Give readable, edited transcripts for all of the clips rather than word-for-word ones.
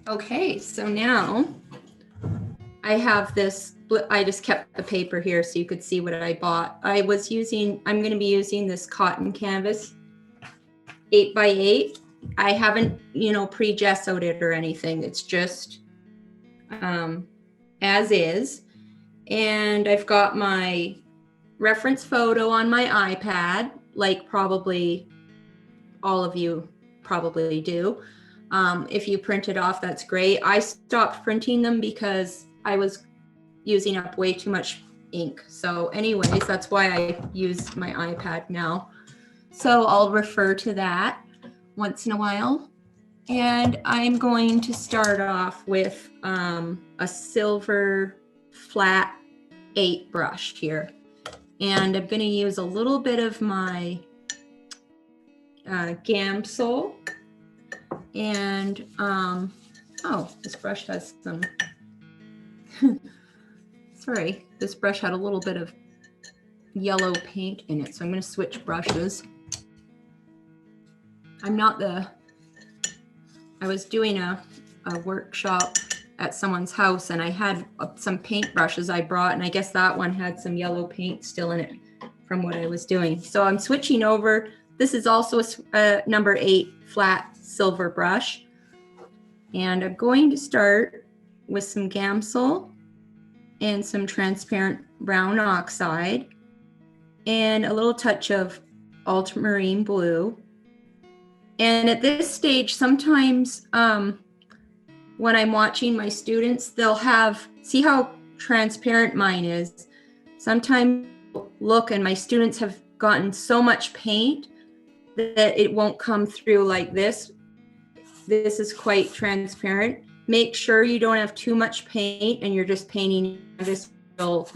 Okay, so now I have this, I just kept the paper here so you could see what I bought. I'm going to be using this cotton canvas 8x8. I haven't, pre-gessoed it or anything. It's just as is. And I've got my reference photo on my iPad, like probably all of you probably do. If you print it off, that's great. I stopped printing them because I was using up way too much ink. So anyways, that's why I use my iPad now. So I'll refer to that once in a while. And I'm going to start off with a silver flat 8 brush here. And I'm going to use a little bit of my Gamsol. And, oh, this brush has some, sorry, this brush had a little bit of yellow paint in it. So I'm going to switch brushes. I was doing a workshop at someone's house and I had some paint brushes I brought, and I guess that one had some yellow paint still in it from what I was doing. So I'm switching over. This is also a number 8 flat silver brush. And I'm going to start with some Gamsol and some transparent brown oxide and a little touch of ultramarine blue. And at this stage, sometimes when I'm watching my students, they'll see how transparent mine is. Sometimes look, and my students have gotten so much paint that it won't come through like this. This is quite transparent. Make sure you don't have too much paint and you're just painting this little,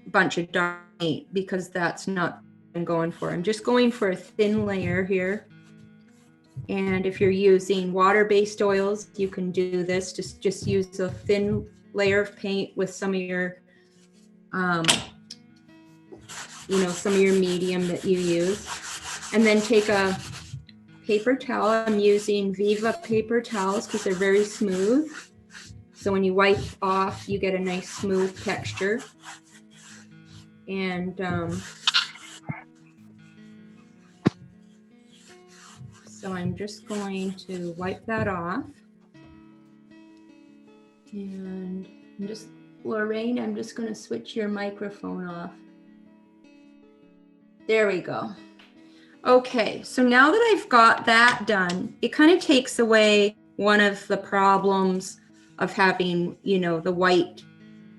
bunch of dark paint, because that's not what I'm going for. I'm just going for a thin layer here. And if you're using water-based oils, you can do this. Just use a thin layer of paint with some of your, some of your medium that you use. And then take a paper towel. I'm using Viva paper towels because they're very smooth. So when you wipe off, you get a nice smooth texture. And so I'm just going to wipe that off. And Lorraine, I'm just going to switch your microphone off. There we go. Okay, so now that I've got that done, it kind of takes away one of the problems of having, the white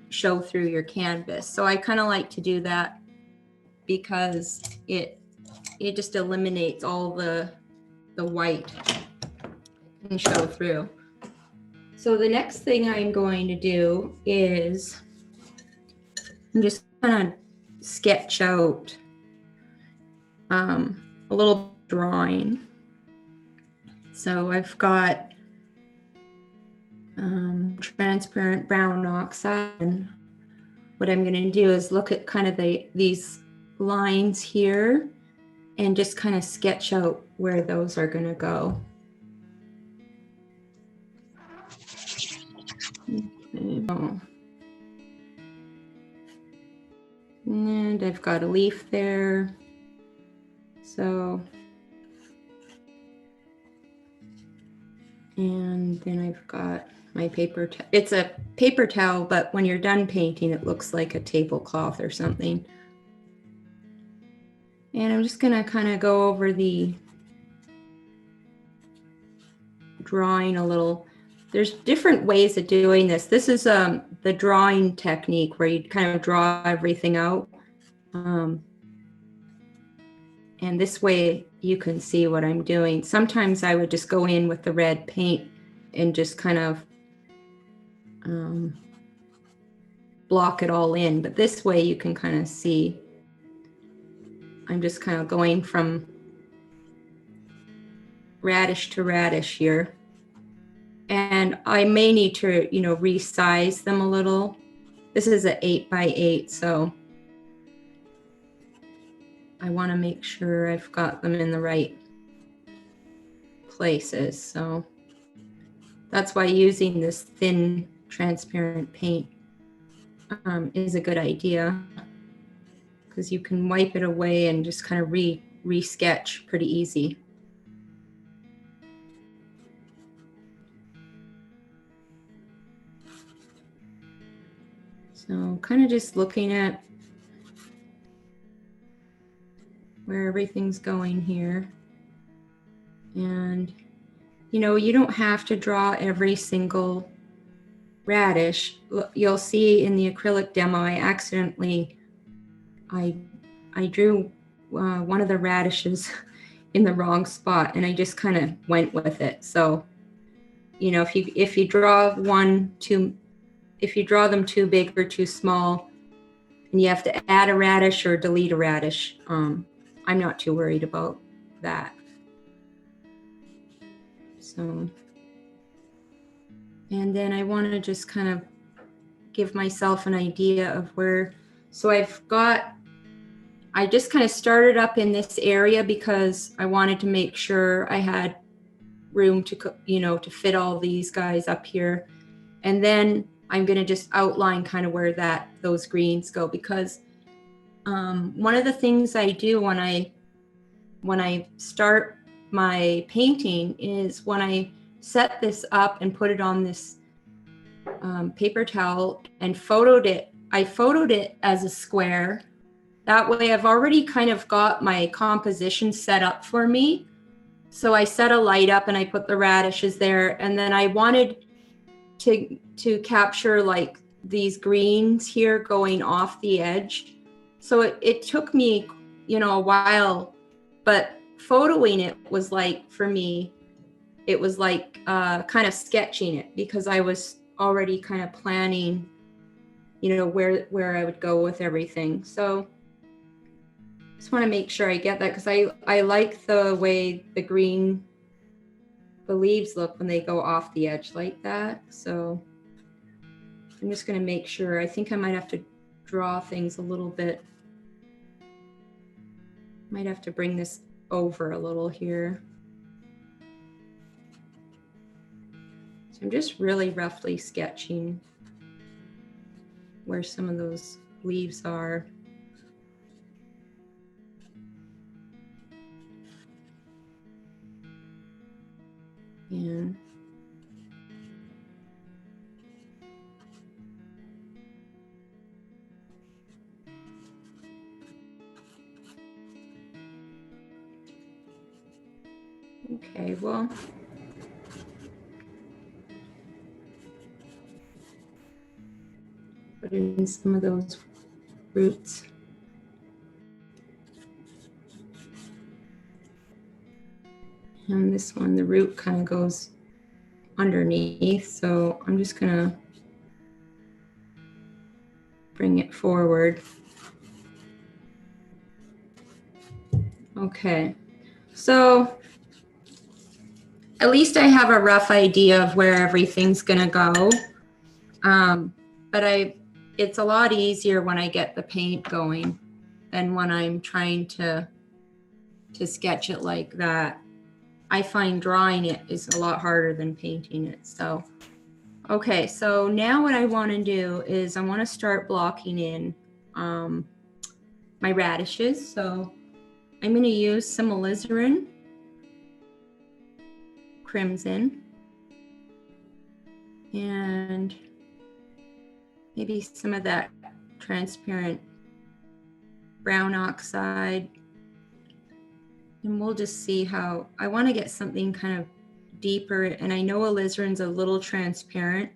show through your canvas. So I kind of like to do that because it just eliminates all the white can show through. So the next thing I'm going to do is I'm just going to sketch out a little drawing. So I've got transparent brown oxide, and what I'm going to do is look at kind of these lines here and just kind of sketch out where those are going to go. And I've got a leaf there. So, and then I've got my paper towel. It's a paper towel, but when you're done painting, it looks like a tablecloth or something. And I'm just going to kind of go over the drawing a little. There's different ways of doing this. This is the drawing technique where you kind of draw everything out. And this way you can see what I'm doing. Sometimes I would just go in with the red paint and just kind of block it all in. But this way you can kind of see. I'm just kind of going from radish to radish here. And I may need to, resize them a little. This is an 8x8, so I want to make sure I've got them in the right places. So that's why using this thin transparent paint is a good idea, because you can wipe it away and just kind of re-sketch pretty easy. So kind of just looking at where everything's going here. And, you know, you don't have to draw every single radish. You'll see in the acrylic demo, I accidentally, I drew one of the radishes in the wrong spot, and I just kind of went with it. So, you know, if you draw if you draw them too big or too small, and you have to add a radish or delete a radish, I'm not too worried about that. So, and then I want to just kind of give myself an idea of where, so I just kind of started up in this area because I wanted to make sure I had room to, you know, to fit all these guys up here. And then I'm going to just outline kind of where those greens go, because one of the things I do when I start my painting is when I set this up and put it on this paper towel and I photoed it as a square. That way I've already kind of got my composition set up for me. So I set a light up and I put the radishes there, and then I wanted to capture like these greens here going off the edge. So it took me, you know, a while, but photoing it was like, for me, it was like kind of sketching it, because I was already kind of planning, you know, where I would go with everything. So just want to make sure I get that, because I like the way the leaves look when they go off the edge like that. So I'm just going to make sure. I think I might have to draw things a little bit. Might have to bring this over a little here. So I'm just really roughly sketching where some of those leaves are. And okay, well, put in some of those roots. And this one, the root kind of goes underneath, so I'm just gonna bring it forward. Okay, so at least I have a rough idea of where everything's gonna go. But it's a lot easier when I get the paint going than when I'm trying to sketch it like that. I find drawing it is a lot harder than painting it. So, okay, so now what I want to do is I want to start blocking in my radishes. So I'm going to use some alizarin crimson and maybe some of that transparent brown oxide. And we'll just see how, I want to get something kind of deeper, and I know alizarin's a little transparent,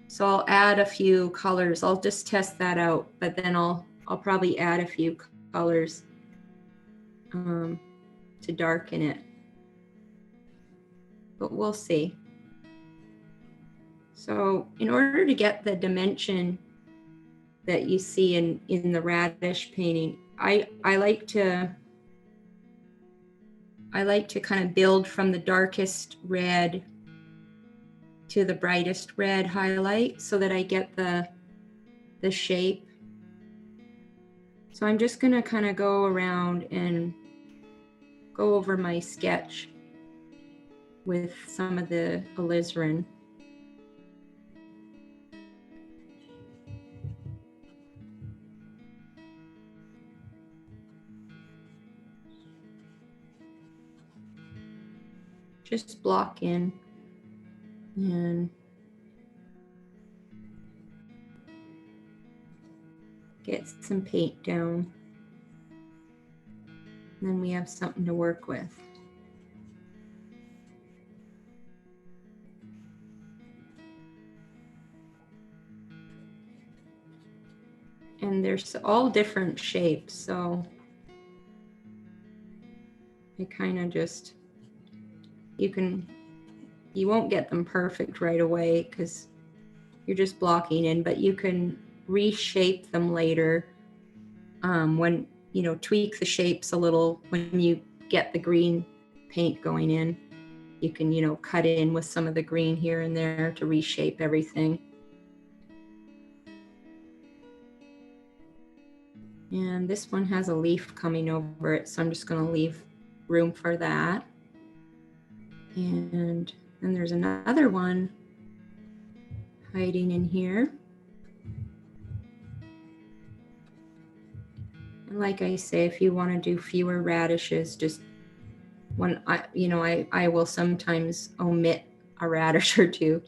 so I'll add a few colors. I'll just test that out, but then I'll probably add a few colors to darken it, but we'll see. So in order to get the dimension that you see in the radish painting, I like to kind of build from the darkest red to the brightest red highlight so that I get the shape. So I'm just going to kind of go around and go over my sketch with some of the alizarin. Just block in and get some paint down. And then we have something to work with. And there's all different shapes, so I kind of just, you won't get them perfect right away because you're just blocking in, but you can reshape them later when, you know, tweak the shapes a little when you get the green paint going in. You can, you know, cut in with some of the green here and there to reshape everything. And this one has a leaf coming over it, so I'm just going to leave room for that. And then there's another one hiding in here. And like I say, if you want to do fewer radishes, just when I will sometimes omit a radish or two,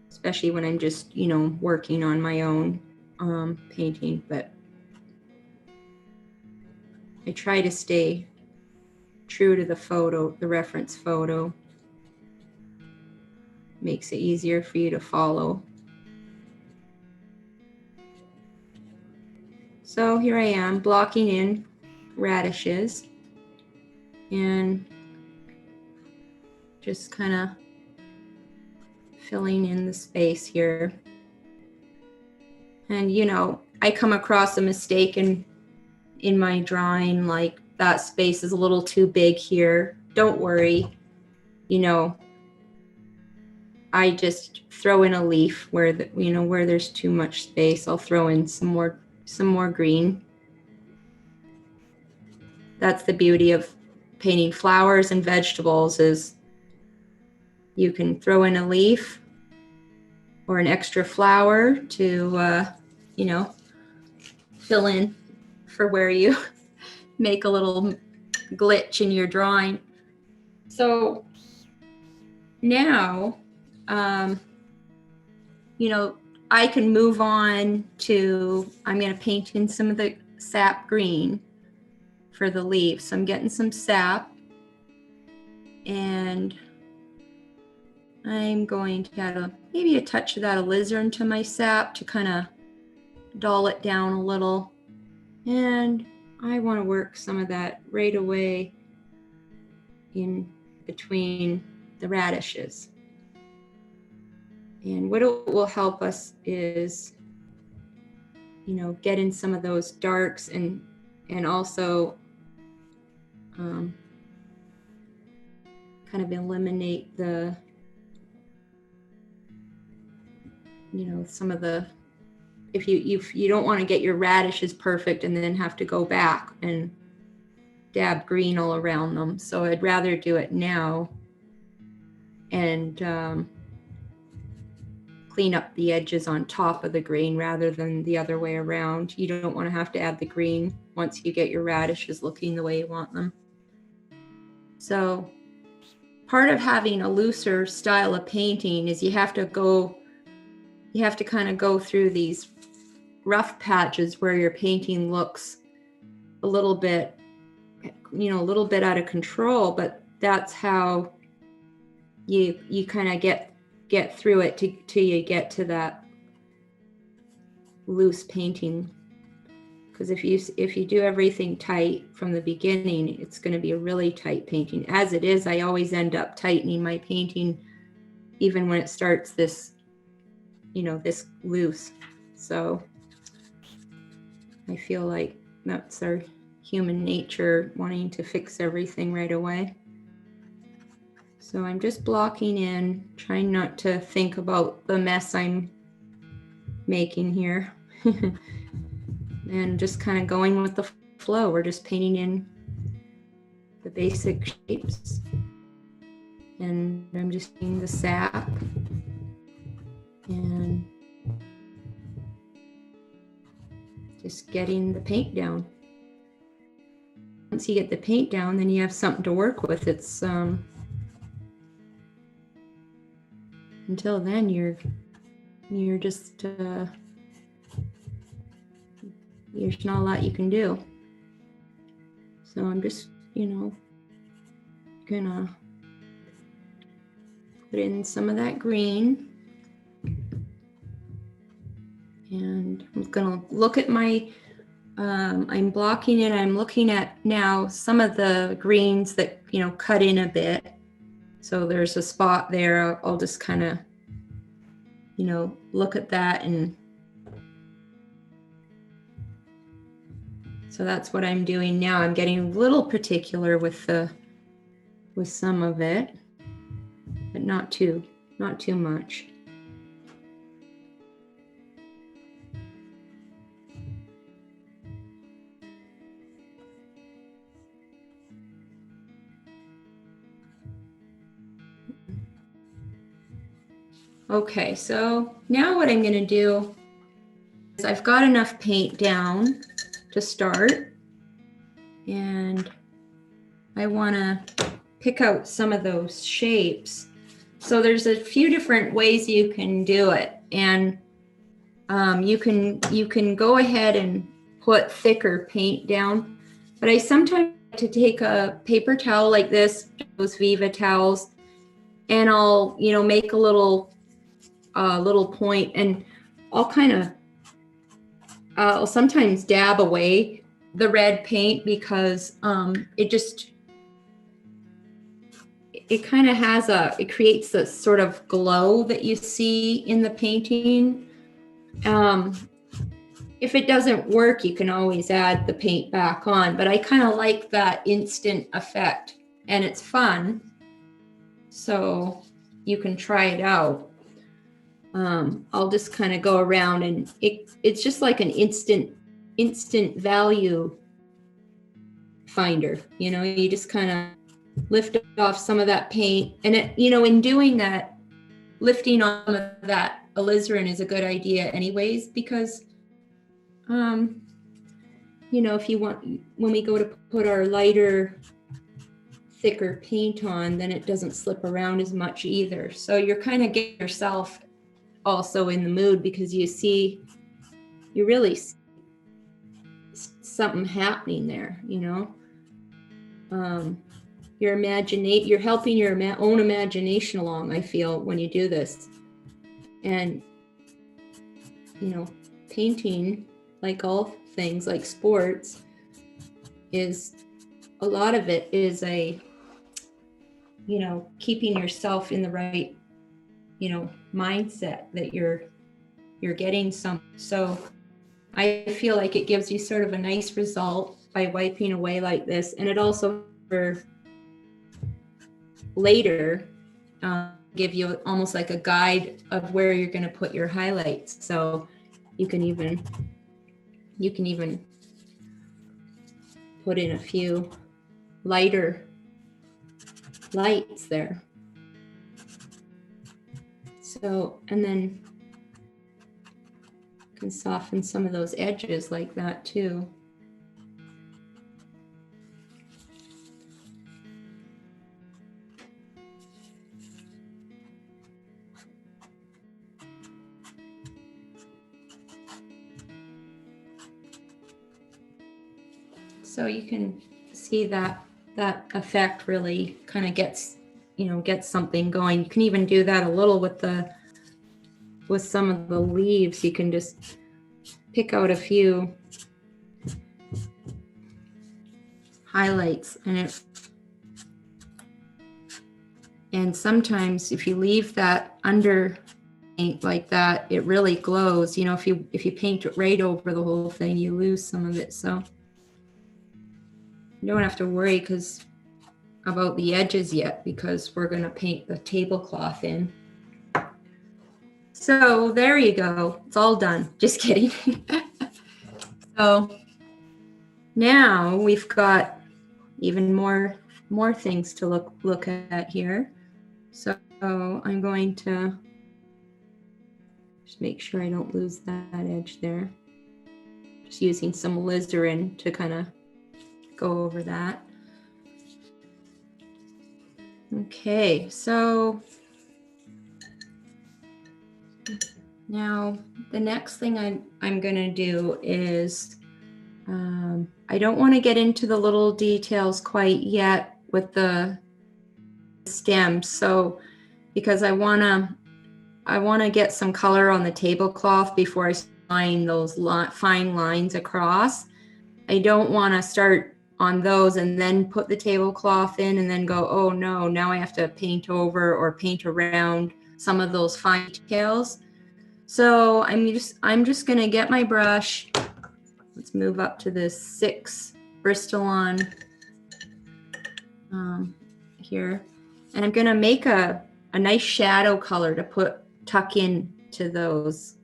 especially when I'm just, you know, working on my own painting. But I try to stay true to the photo, the reference photo. Makes it easier for you to follow. So here I am blocking in radishes and just kind of filling in the space here. And, you know, I come across a mistake in my drawing, like that space is a little too big here. Don't worry, you know, I just throw in a leaf where where there's too much space. I'll throw in some more green. That's the beauty of painting flowers and vegetables, is you can throw in a leaf or an extra flower to you know, fill in for where you make a little glitch in your drawing. So now you know, I can move on to, I'm going to paint in some of the sap green for the leaves. So I'm getting some sap, and I'm going to add maybe a touch of that alizarin to my sap to kind of dull it down a little. And I want to work some of that right away in between the radishes. And what it will help us is, you know, get in some of those darks and also kind of eliminate the, you know, some of the, if you don't want to get your radishes perfect and then have to go back and dab green all around them. So I'd rather do it now and clean up the edges on top of the green rather than the other way around. You don't want to have to add the green once you get your radishes looking the way you want them. So part of having a looser style of painting is you have to kind of go through these rough patches where your painting looks a little bit, you know, a little bit out of control, but that's how you kind of get through it till you get to that loose painting. Because if you do everything tight from the beginning, it's going to be a really tight painting. As it is, I always end up tightening my painting even when it starts this, you know, this loose. So I feel like that's our human nature, wanting to fix everything right away. So I'm just blocking in, trying not to think about the mess I'm making here. And just kind of going with the flow. We're just painting in the basic shapes. And I'm just doing the sap and just getting the paint down. Once you get the paint down, then you have something to work with. It's until then you're just there's not a lot you can do. So I'm just, gonna put in some of that green. And I'm gonna look at my, I'm blocking it. I'm looking at now some of the greens that, cut in a bit. So there's a spot there. I'll just kind of, look at that. And so that's what I'm doing now. I'm getting a little particular with some of it, but not too much. Okay, so now what I'm going to do is I've got enough paint down to start, and I want to pick out some of those shapes. So there's a few different ways you can do it, and you can go ahead and put thicker paint down, but I sometimes like to take a paper towel like this, those Viva towels, and I'll make a little point, and I'll I'll sometimes dab away the red paint because it kind of has it creates this sort of glow that you see in the painting. If it doesn't work, you can always add the paint back on, but I kind of like that instant effect, and it's fun. So you can try it out. I'll just kind of go around, and it's just like an instant value finder. You just kind of lift off some of that paint, and in doing that, lifting off of that alizarin is a good idea anyways, because if you want, when we go to put our lighter, thicker paint on, then it doesn't slip around as much either. So you're kind of getting yourself also in the mood, because you really see something happening there. You're helping your own imagination along, I feel, when you do this. And painting, like all things, like sports, is a lot of it is keeping yourself in the right mindset, that you're getting some. So I feel like it gives you sort of a nice result by wiping away like this, and it also for later give you almost like a guide of where you're going to put your highlights. So you can even put in a few lighter lights there. So, and then you can soften some of those edges like that too. So you can see that effect really kind of gets something going. You can even do that a little with some of the leaves. You can just pick out a few highlights, and sometimes if you leave that under paint like that, it really glows. If you paint it right over the whole thing, you lose some of it. So you don't have to worry about the edges yet, because we're going to paint the tablecloth in. So there you go. It's all done. Just kidding. So now we've got even more more things to look at here. So I'm going to just make sure I don't lose that edge there. Just using some alizarin to kind of go over that. Okay, so now the next thing I'm going to do is I don't want to get into the little details quite yet with the stems, so because I want to get some color on the tablecloth before I line those fine lines across. I don't want to start on those and then put the tablecloth in and then go, oh no, now I have to paint over or paint around some of those fine details. So I'm just going to get my brush. Let's move up to this 6 Bristol-on here. And I'm going to make a nice shadow color to tuck in to those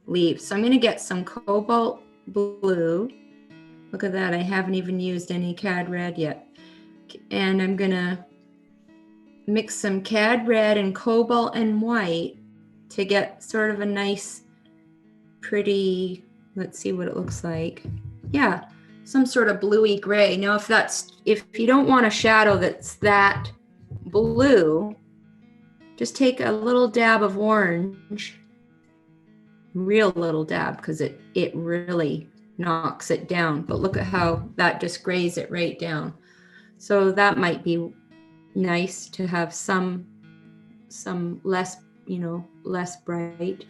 leaves. So I'm going to get some cobalt blue. Look at that. I haven't even used any cad red yet. And I'm going to mix some cad red and cobalt and white to get sort of a nice, pretty, let's see what it looks like. Yeah, some sort of bluey gray. Now, if you don't want a shadow that's that blue, just take a little dab of orange, real little dab, because it really knocks it down. But look at how that just grays it right down. So that might be nice to have some less, less bright.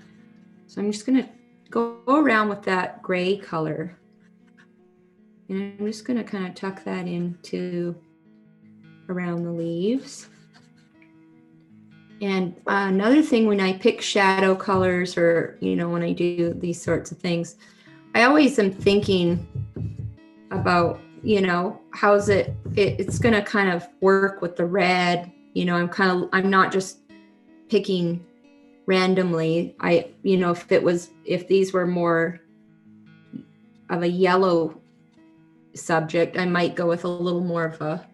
So I'm just going to go around with that gray color. And I'm just going to kind of tuck that into around the leaves. And another thing when I pick shadow colors or, when I do these sorts of things, I always am thinking about, how's it's going to kind of work with the red. I'm not just picking randomly. If these were more of a yellow subject, I might go with a little more of a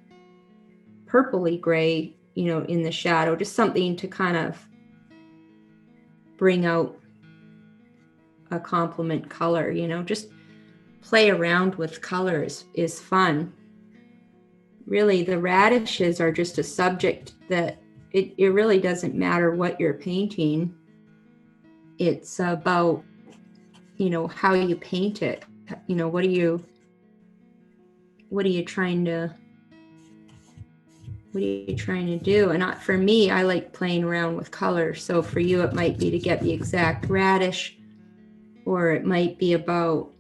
purpley gray, in the shadow, just something to kind of bring out a complement color, just play around with colors is fun. Really, the radishes are just a subject that it really doesn't matter what you're painting. It's about, how you paint it. What are you trying to do? And for me, I like playing around with color. So for you, it might be to get the exact radish, or it might be about,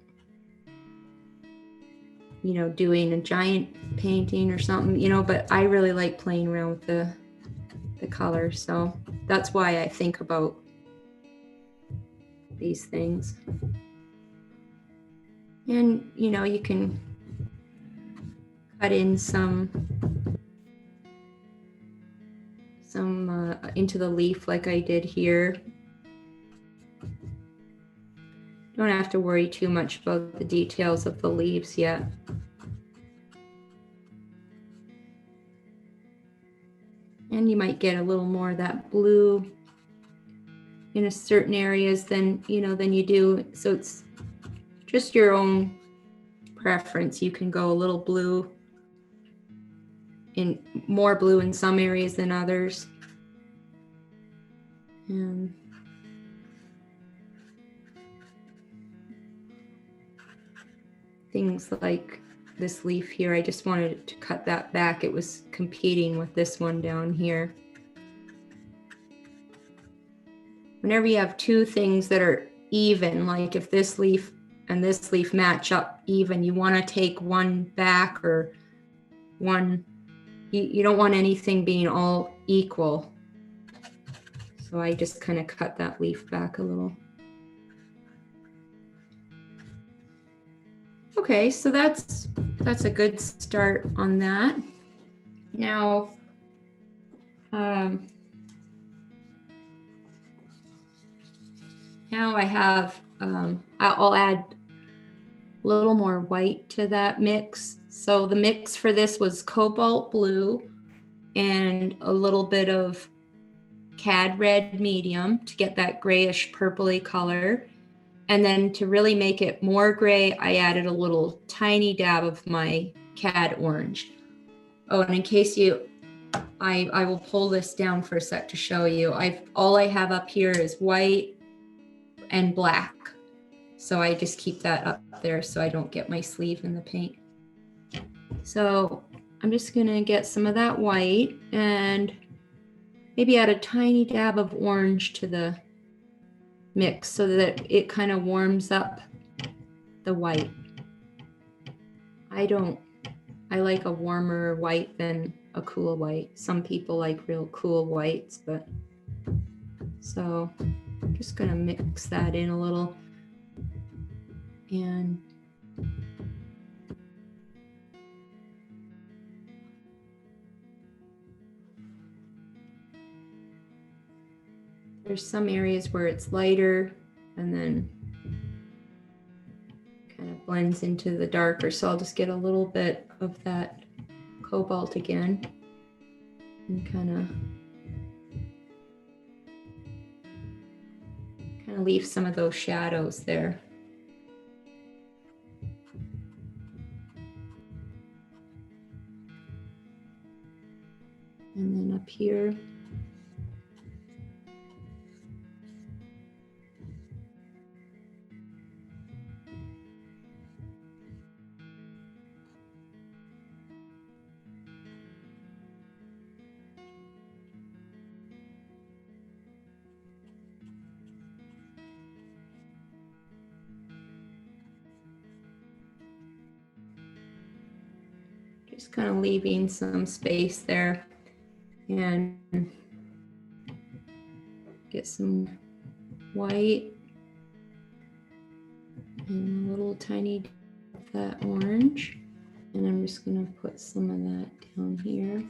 doing a giant painting or something, but I really like playing around with the color. So that's why I think about these things. And, you can cut in some into the leaf like I did here. Don't have to worry too much about the details of the leaves yet. And you might get a little more of that blue in certain areas than you do. So it's just your own preference. You can go a little blue, more blue in some areas than others. And things like this leaf here, I just wanted to cut that back. It was competing with this one down here. Whenever you have two things that are even, like if this leaf and this leaf match up even, you want to take one back, or one, you don't want anything being all equal. So I just kind of cut that leaf back a little. Okay, so that's a good start on that. Now, now I have, I'll add a little more white to that mix. So the mix for this was cobalt blue and a little bit of cad red medium to get that grayish purpley color. And then to really make it more gray, I added a little tiny dab of my cad orange. Oh, and in case I will pull this down for a sec to show you. All I have up here is white and black. So I just keep that up there so I don't get my sleeve in the paint. So I'm just gonna get some of that white and maybe add a tiny dab of orange to the mix so that it kind of warms up the white. I like a warmer white than a cool white. Some people like real cool whites, but so I'm just gonna mix that in a little. And there's some areas where it's lighter and then kind of blends into the darker. So I'll just get a little bit of that cobalt again and kind of leave some of those shadows there. And then up here, just kind of leaving some space there and get some white and a little tiny of that orange. And I'm just going to put some of that down here.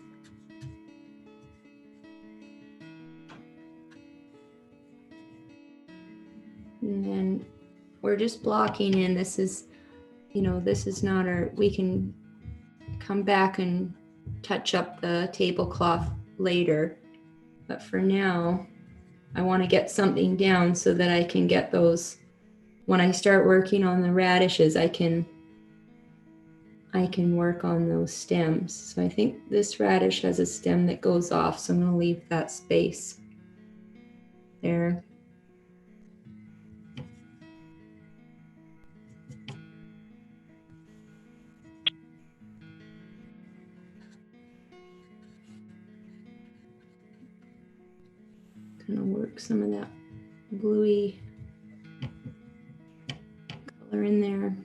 And then we're just blocking in. This is, this is not we can come back and touch up the tablecloth later. But for now, I want to get something down so that I can get those, when I start working on the radishes, I can work on those stems. So I think this radish has a stem that goes off, so I'm going to leave that space there. Kind of work some of that bluey color in there.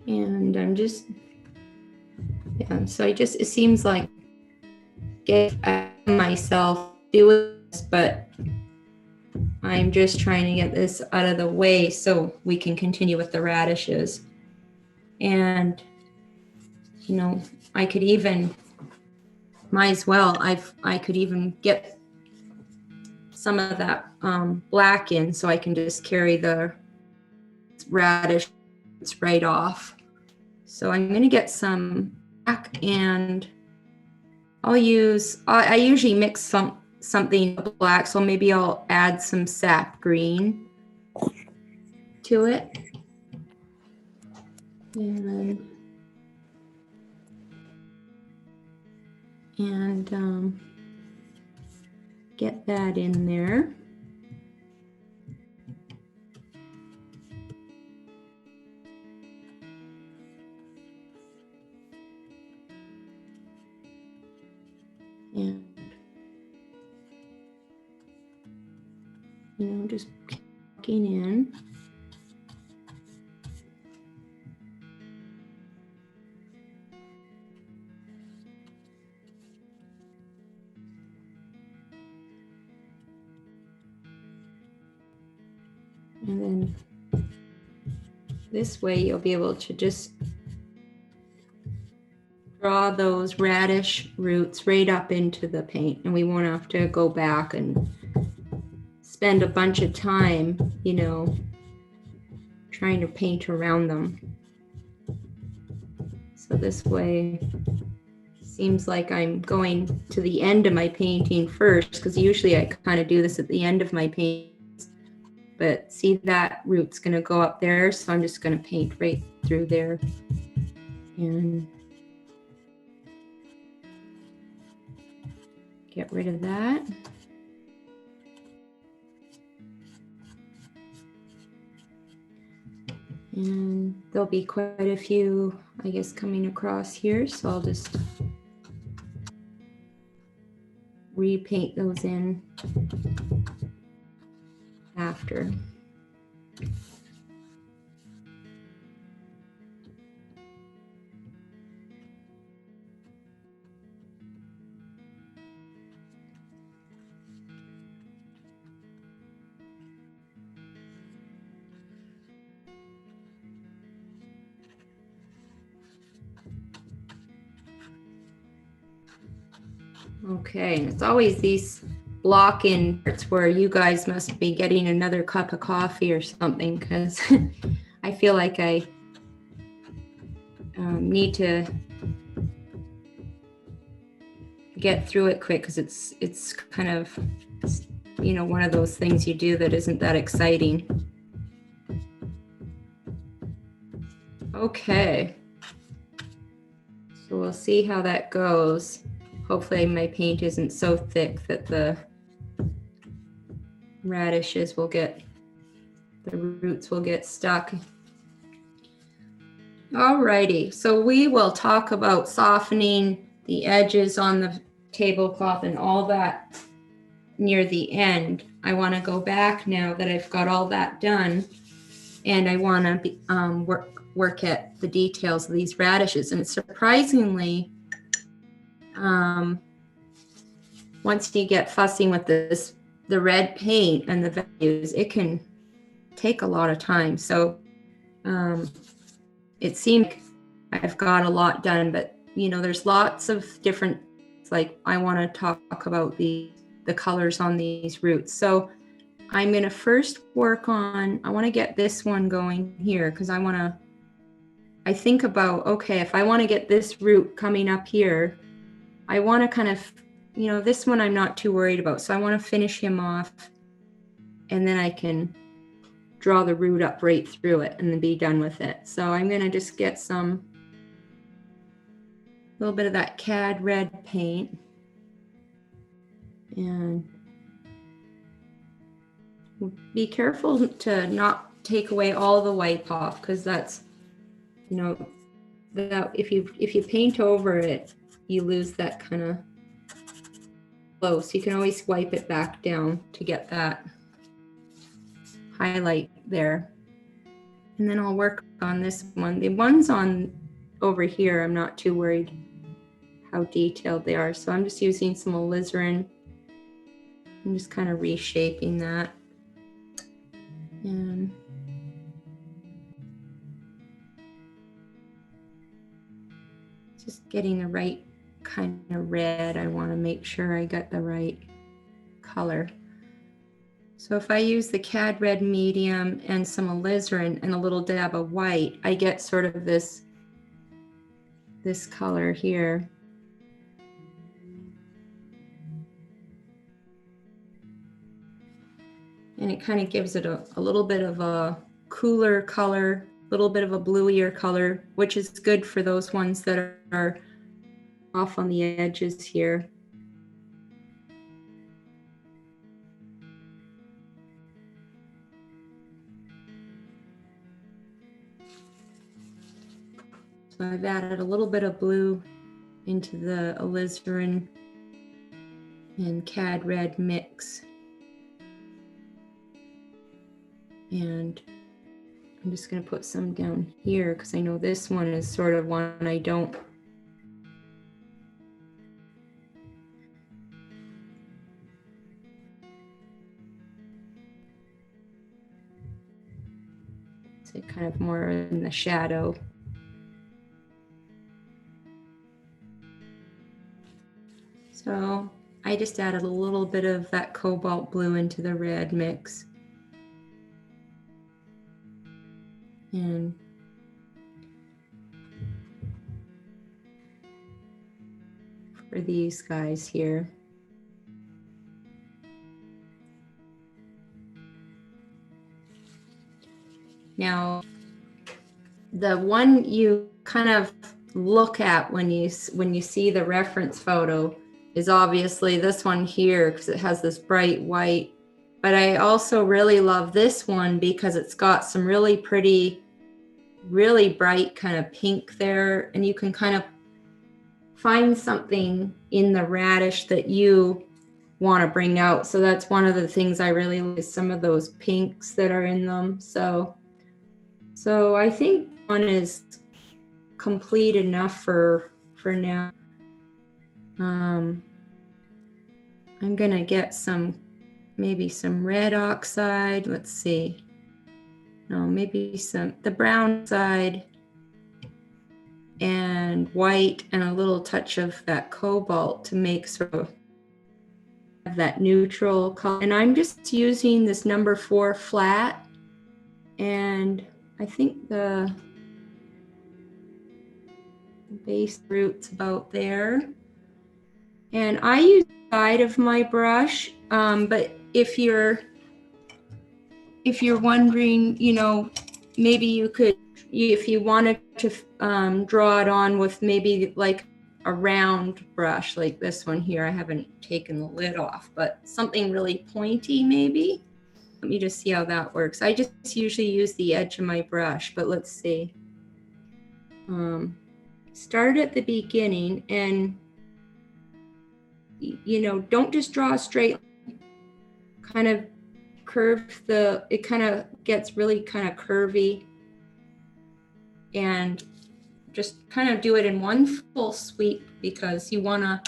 And I'm just, so it seems like myself do this, but I'm just trying to get this out of the way so we can continue with the radishes. And, I could even, might as well, I could even get some of that black in so I can just carry the radish right off. So I'm going to get some black, and I usually mix something black, so maybe I'll add some sap green to it. And get that in there. And, just poking in. And then this way you'll be able to just draw draw those radish roots right up into the paint, and we won't have to go back and spend a bunch of time, you know, trying to paint around them. So this way, seems like I'm going to the end of my painting first, because usually I kind of do this at the end of my paint. But see, that root's going to go up there, so I'm just going to paint right through there. And get rid of that. And there'll be quite a few, I guess, coming across here, so I'll just repaint those in after. Okay, and it's always these block-in parts where you guys must be getting another cup of coffee or something, because I feel like I need to get through it quick, because it's kind of, you know, one of those things you do that isn't that exciting. Okay, so we'll see how that goes. Hopefully my paint isn't so thick that the radishes will get, the roots will get stuck. Alrighty, so we will talk about softening the edges on the tablecloth and all that near the end. I want to go back now that I've got all that done, and I want to work at the details of these radishes. And surprisingly, once you get fussing with the red paint and the values, it can take a lot of time. So it seems like I've got a lot done, but you know, there's lots of different, like I want to talk about the colors on these roots. So I'm going to first work on, I want to get this one going here, because I think about, okay, if I want to get this root coming up here, I want to kind of, you know, this one I'm not too worried about. So I want to finish him off, and then I can draw the root up right through it and then be done with it. So I'm going to just get a little bit of that cad red paint, and be careful to not take away all the white off, because that's, you know, that if you paint over it, you lose that kind of flow. So you can always wipe it back down to get that highlight there. And then I'll work on this one. The ones on over here, I'm not too worried how detailed they are. So I'm just using some alizarin. I'm just kind of reshaping that. And just getting the right kind of red. I want to make sure I got the right color. So if I use the cad red medium and some alizarin and a little dab of white, I get sort of this color here. And it kind of gives it a little bit of a cooler color, a little bit of a bluier color, which is good for those ones that are off on the edges here. So I've added a little bit of blue into the alizarin and cad red mix. And I'm just going to put some down here, because I know this one is sort of one I don't. So kind of more in the shadow. So I just added a little bit of that cobalt blue into the red mix. And for these guys here. Now, the one you kind of look at when you see the reference photo is obviously this one here because it has this bright white. But I also really love this one because it's got some really pretty, really bright kind of pink there, and you can kind of find something in the radish that you want to bring out. So that's one of the things I really like, is some of those pinks that are in them. So I think one is complete enough for now. I'm gonna get maybe some red oxide. Let's see. No, maybe the brown side and white and a little touch of that cobalt to make sort of that neutral color. And I'm just using this number 4 flat, and I think the base root's about there. And I use the side of my brush, but if you're wondering, you know, maybe you could, if you wanted to draw it on with maybe like a round brush like this one here. I haven't taken the lid off, but something really pointy maybe. Let me just see how that works. I just usually use the edge of my brush, but let's see. Start at the beginning and, you know, don't just draw a straight line. Kind of curve it kind of gets really kind of curvy, and just kind of do it in one full sweep because you want to,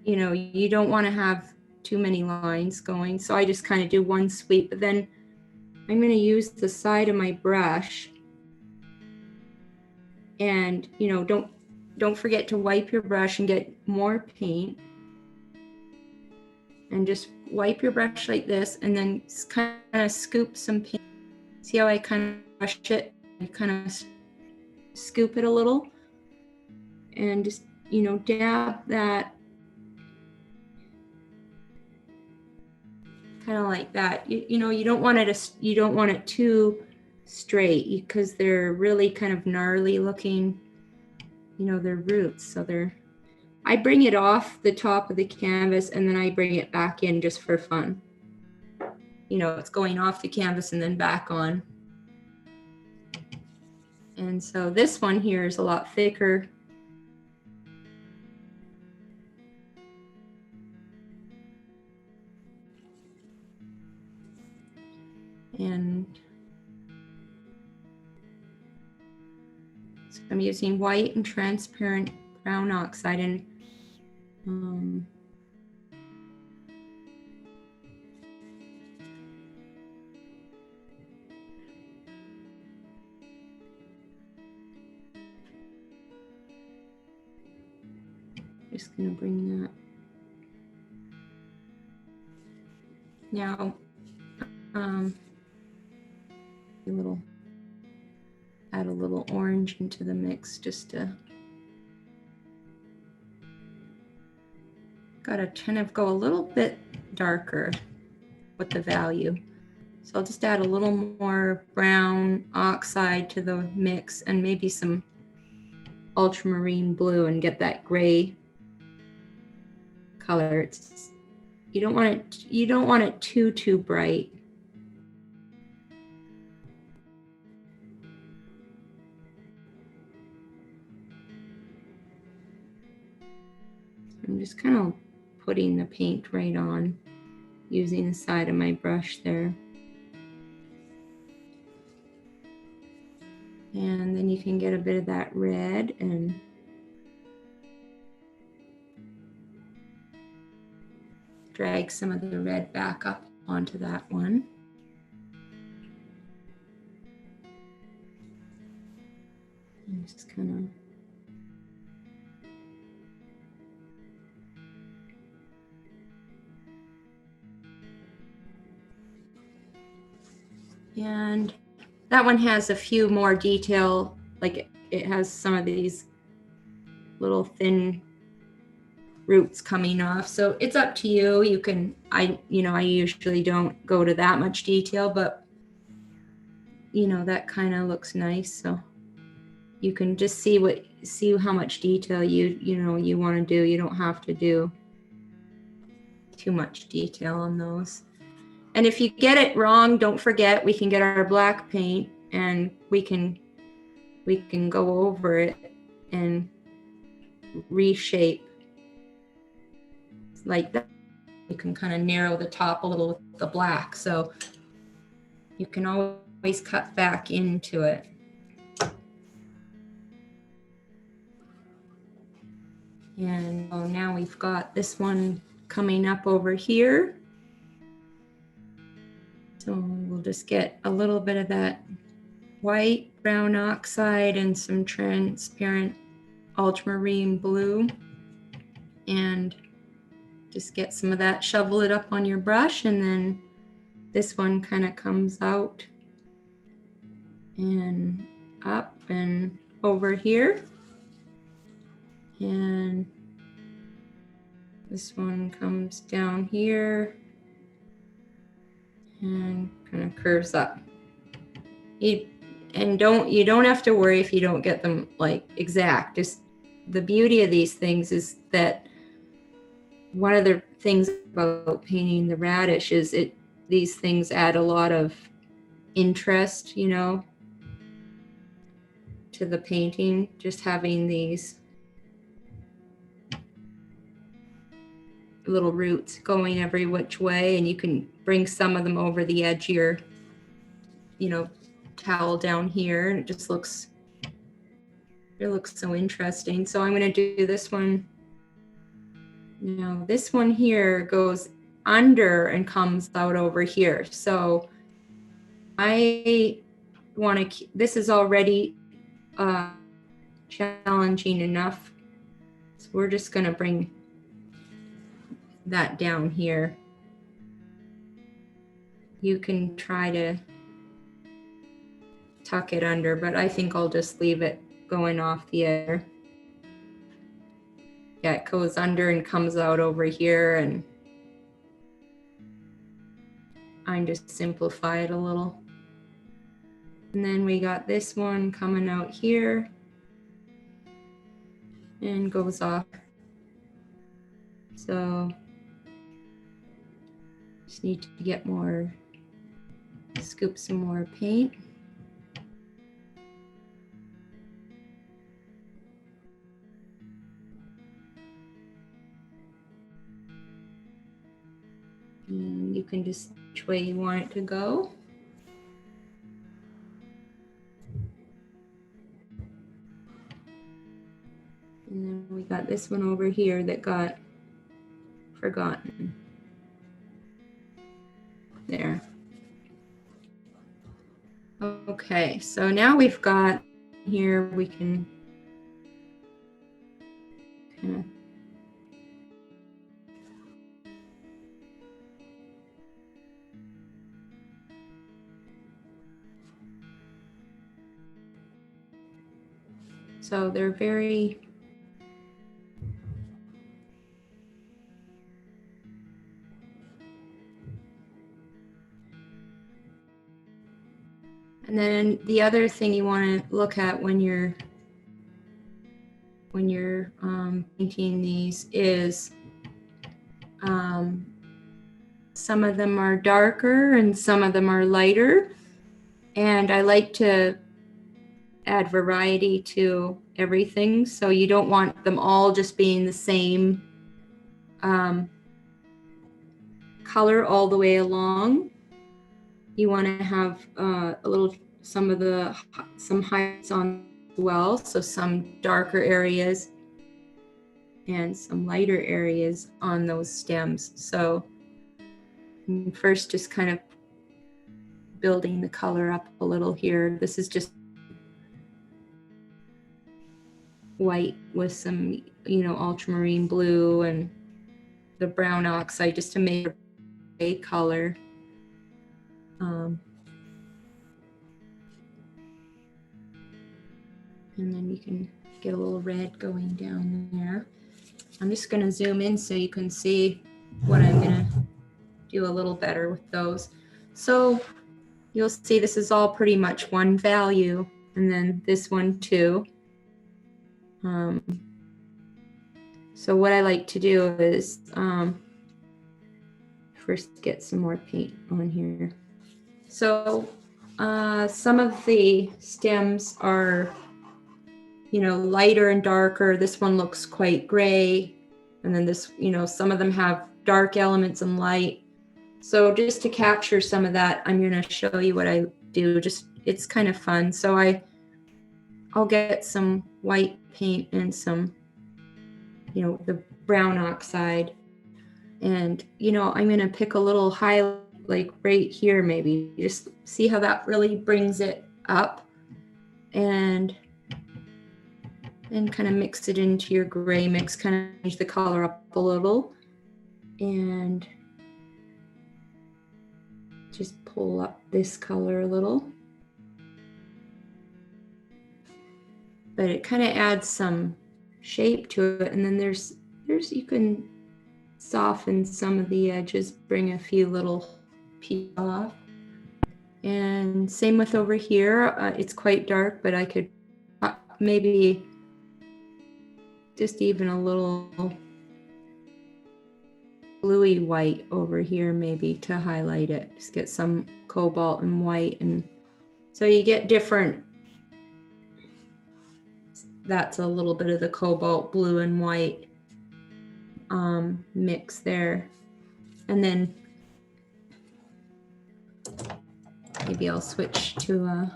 you know, you don't want to have too many lines going. So I just kind of do one sweep, but then I'm going to use the side of my brush, and, you know, don't forget to wipe your brush and get more paint, and just wipe your brush like this, and then kind of scoop some paint. See how I kind of brush it? I kind of scoop it a little, and just, you know, dab that kind of like that. You know, you don't want it too straight because they're really kind of gnarly looking, you know, their roots. So I bring it off the top of the canvas and then I bring it back in just for fun. You know, it's going off the canvas and then back on. And so this one here is a lot thicker. And so I'm using white and transparent brown oxide, and just gonna bring that. Now, add a little orange into the mix just to, gotta kind of go a little bit darker with the value. So I'll just add a little more brown oxide to the mix and maybe some ultramarine blue and get that gray color. You don't want it too bright. I'm just kind of putting the paint right on, using the side of my brush there. And then you can get a bit of that red and drag some of the red back up onto that one. And just kind of And that one has a few more detail, like it has some of these little thin roots coming off. So it's up to you. You can, I usually don't go to that much detail, but that kind of looks nice. So you can just see how much detail you want to do. You don't have to do too much detail on those. And if you get it wrong, don't forget, we can get our black paint and we can go over it and reshape like that. You can kind of narrow the top a little with the black, so you can always cut back into it. And now we've got this one coming up over here. So we'll just get a little bit of that white, brown oxide and some transparent ultramarine blue, and just get some of that, shovel it up on your brush, and then this one kind of comes out and up and over here, and this one comes down here and kind of curves up. You don't have to worry if you don't get them like exact. Just the beauty of these things is that one of the things about painting the radish is these things add a lot of interest, to the painting, just having these little roots going every which way, and you can bring some of them over the edge of your towel down here, and it looks so interesting. So I'm going to do this one. Now this one here goes under and comes out over here. So I want to, this is already challenging enough. So we're just going to bring that down here. You can try to tuck it under, but I think I'll just leave it going off the edge. Yeah, it goes under and comes out over here, and I just simplify it a little. And then we got this one coming out here and goes off. So just need to get more, scoop some more paint. And you can just which way you want it to go. And then we got this one over here that got forgotten. There. Okay, so now we've got here, we can kind of so they're very and then the other thing you want to look at when you're painting these is some of them are darker and some of them are lighter, and I like to add variety to everything, so you don't want them all just being the same color all the way along. You want to have some highlights on as well, so some darker areas and some lighter areas on those stems. So first just kind of building the color up a little here. This is just white with some ultramarine blue and the brown oxide just to make a color. And then you can get a little red going down there. I'm just going to zoom in so you can see what I'm going to do a little better with those. So you'll see this is all pretty much one value, and then this one too. So what I like to do is first get some more paint on here. So some of the stems are, you know, lighter and darker. This one looks quite gray. And then this, you know, some of them have dark elements and light. So just to capture some of that, I'm going to show you what I do. Just, it's kind of fun. So I'll get some white paint and some, you know, the brown oxide. And, you know, I'm going to pick a little highlight, like right here, maybe. Just see how that really brings it up. And kind of mix it into your gray mix, kind of change the color up a little. And just pull up this color a little. But it kind of adds some shape to it. And then there's you can soften some of the edges, bring a few little pieces off. And same with over here. It's quite dark, but I could maybe just even a little bluey white over here maybe to highlight it. Just get some cobalt and white, and so you get different. That's a little bit of the cobalt blue and white mix there. And then maybe I'll switch to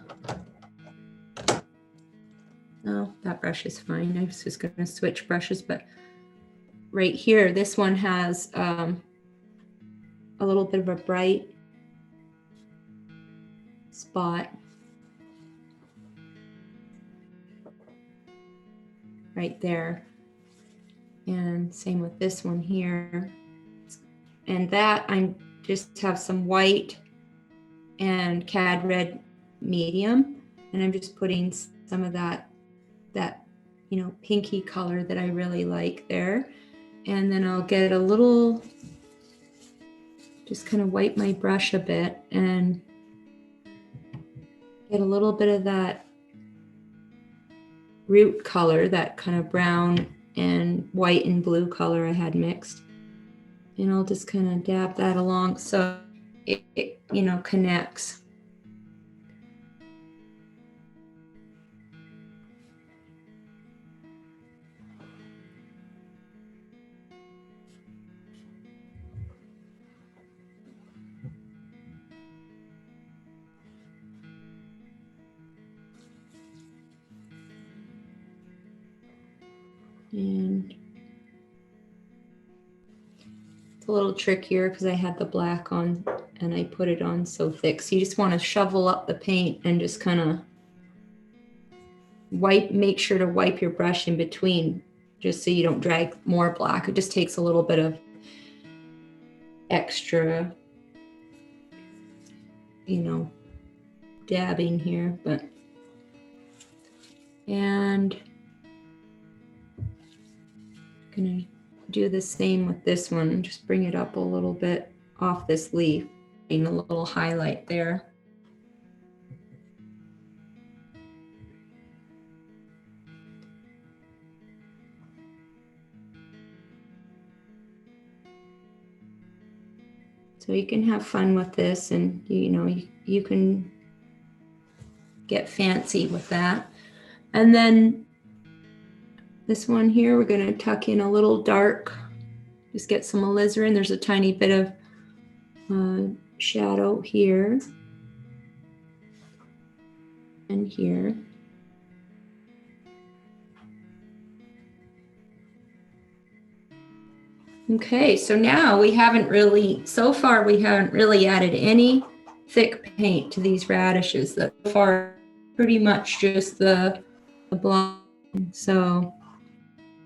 no, that brush is fine. I was just going to switch brushes, but right here, this one has a little bit of a bright spot right there. And same with this one here. And that I just have some white and cad red medium, and I'm just putting some of that you know, pinky color that I really like there. And then I'll get a little, just kind of wipe my brush a bit and get a little bit of that root color, that kind of brown and white and blue color I had mixed. And I'll just kind of dab that along so it you know, connects. And it's a little trickier because I had the black on and I put it on so thick. So you just want to shovel up the paint and just kind of make sure to wipe your brush in between, just so you don't drag more black. It just takes a little bit of extra, you know, dabbing here, but, and I'm gonna do the same with this one. Just bring it up a little bit off this leaf, and a little highlight there. So you can have fun with this, and you know, you can get fancy with that. And then this one here, we're going to tuck in a little dark, just get some alizarin. There's a tiny bit of shadow here and here. Okay, so now we haven't really, so far we haven't really added any thick paint to these radishes. So far, pretty much just the blonde. So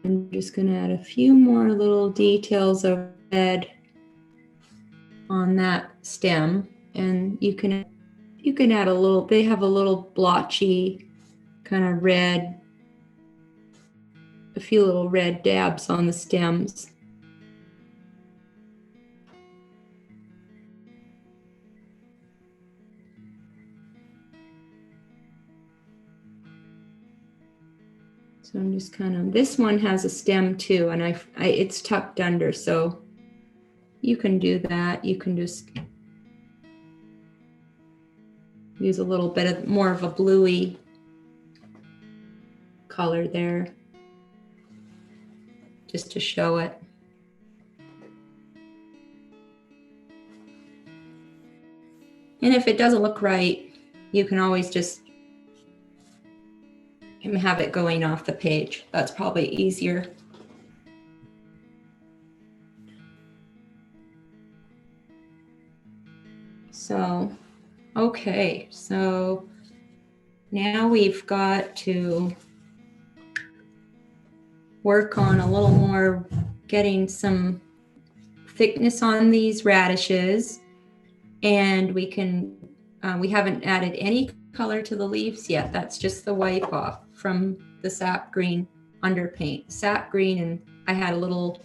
I'm just going to add a few more little details of red on that stem, and you can add a little. They have a little blotchy kind of red a few little red dabs on the stems. So I'm just kind of, this one has a stem too, and it's tucked under, so you can do that. You can just use a little bit of more of a bluey color there, just to show it. And if it doesn't look right, you can always just have it going off the page. That's probably easier. So, okay, so now we've got to work on a little more getting some thickness on these radishes, and we can we haven't added any color to the leaves yet. That's just the wipe off from the sap green underpaint. Sap green, and I had a little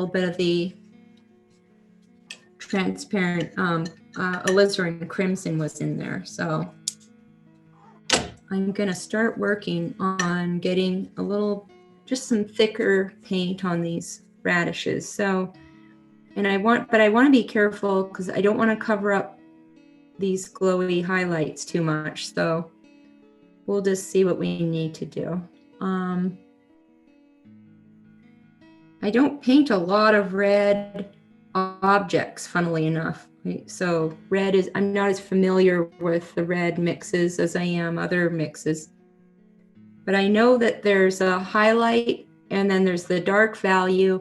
bit of the transparent alizarin crimson was in there. So I'm gonna start working on getting a little, just some thicker paint on these radishes. So, and I want to be careful because I don't want to cover up these glowy highlights too much. So we'll just see what we need to do. I don't paint a lot of red objects, funnily enough. So red is, I'm not as familiar with the red mixes as I am other mixes. But I know that there's a highlight, and then there's the dark value,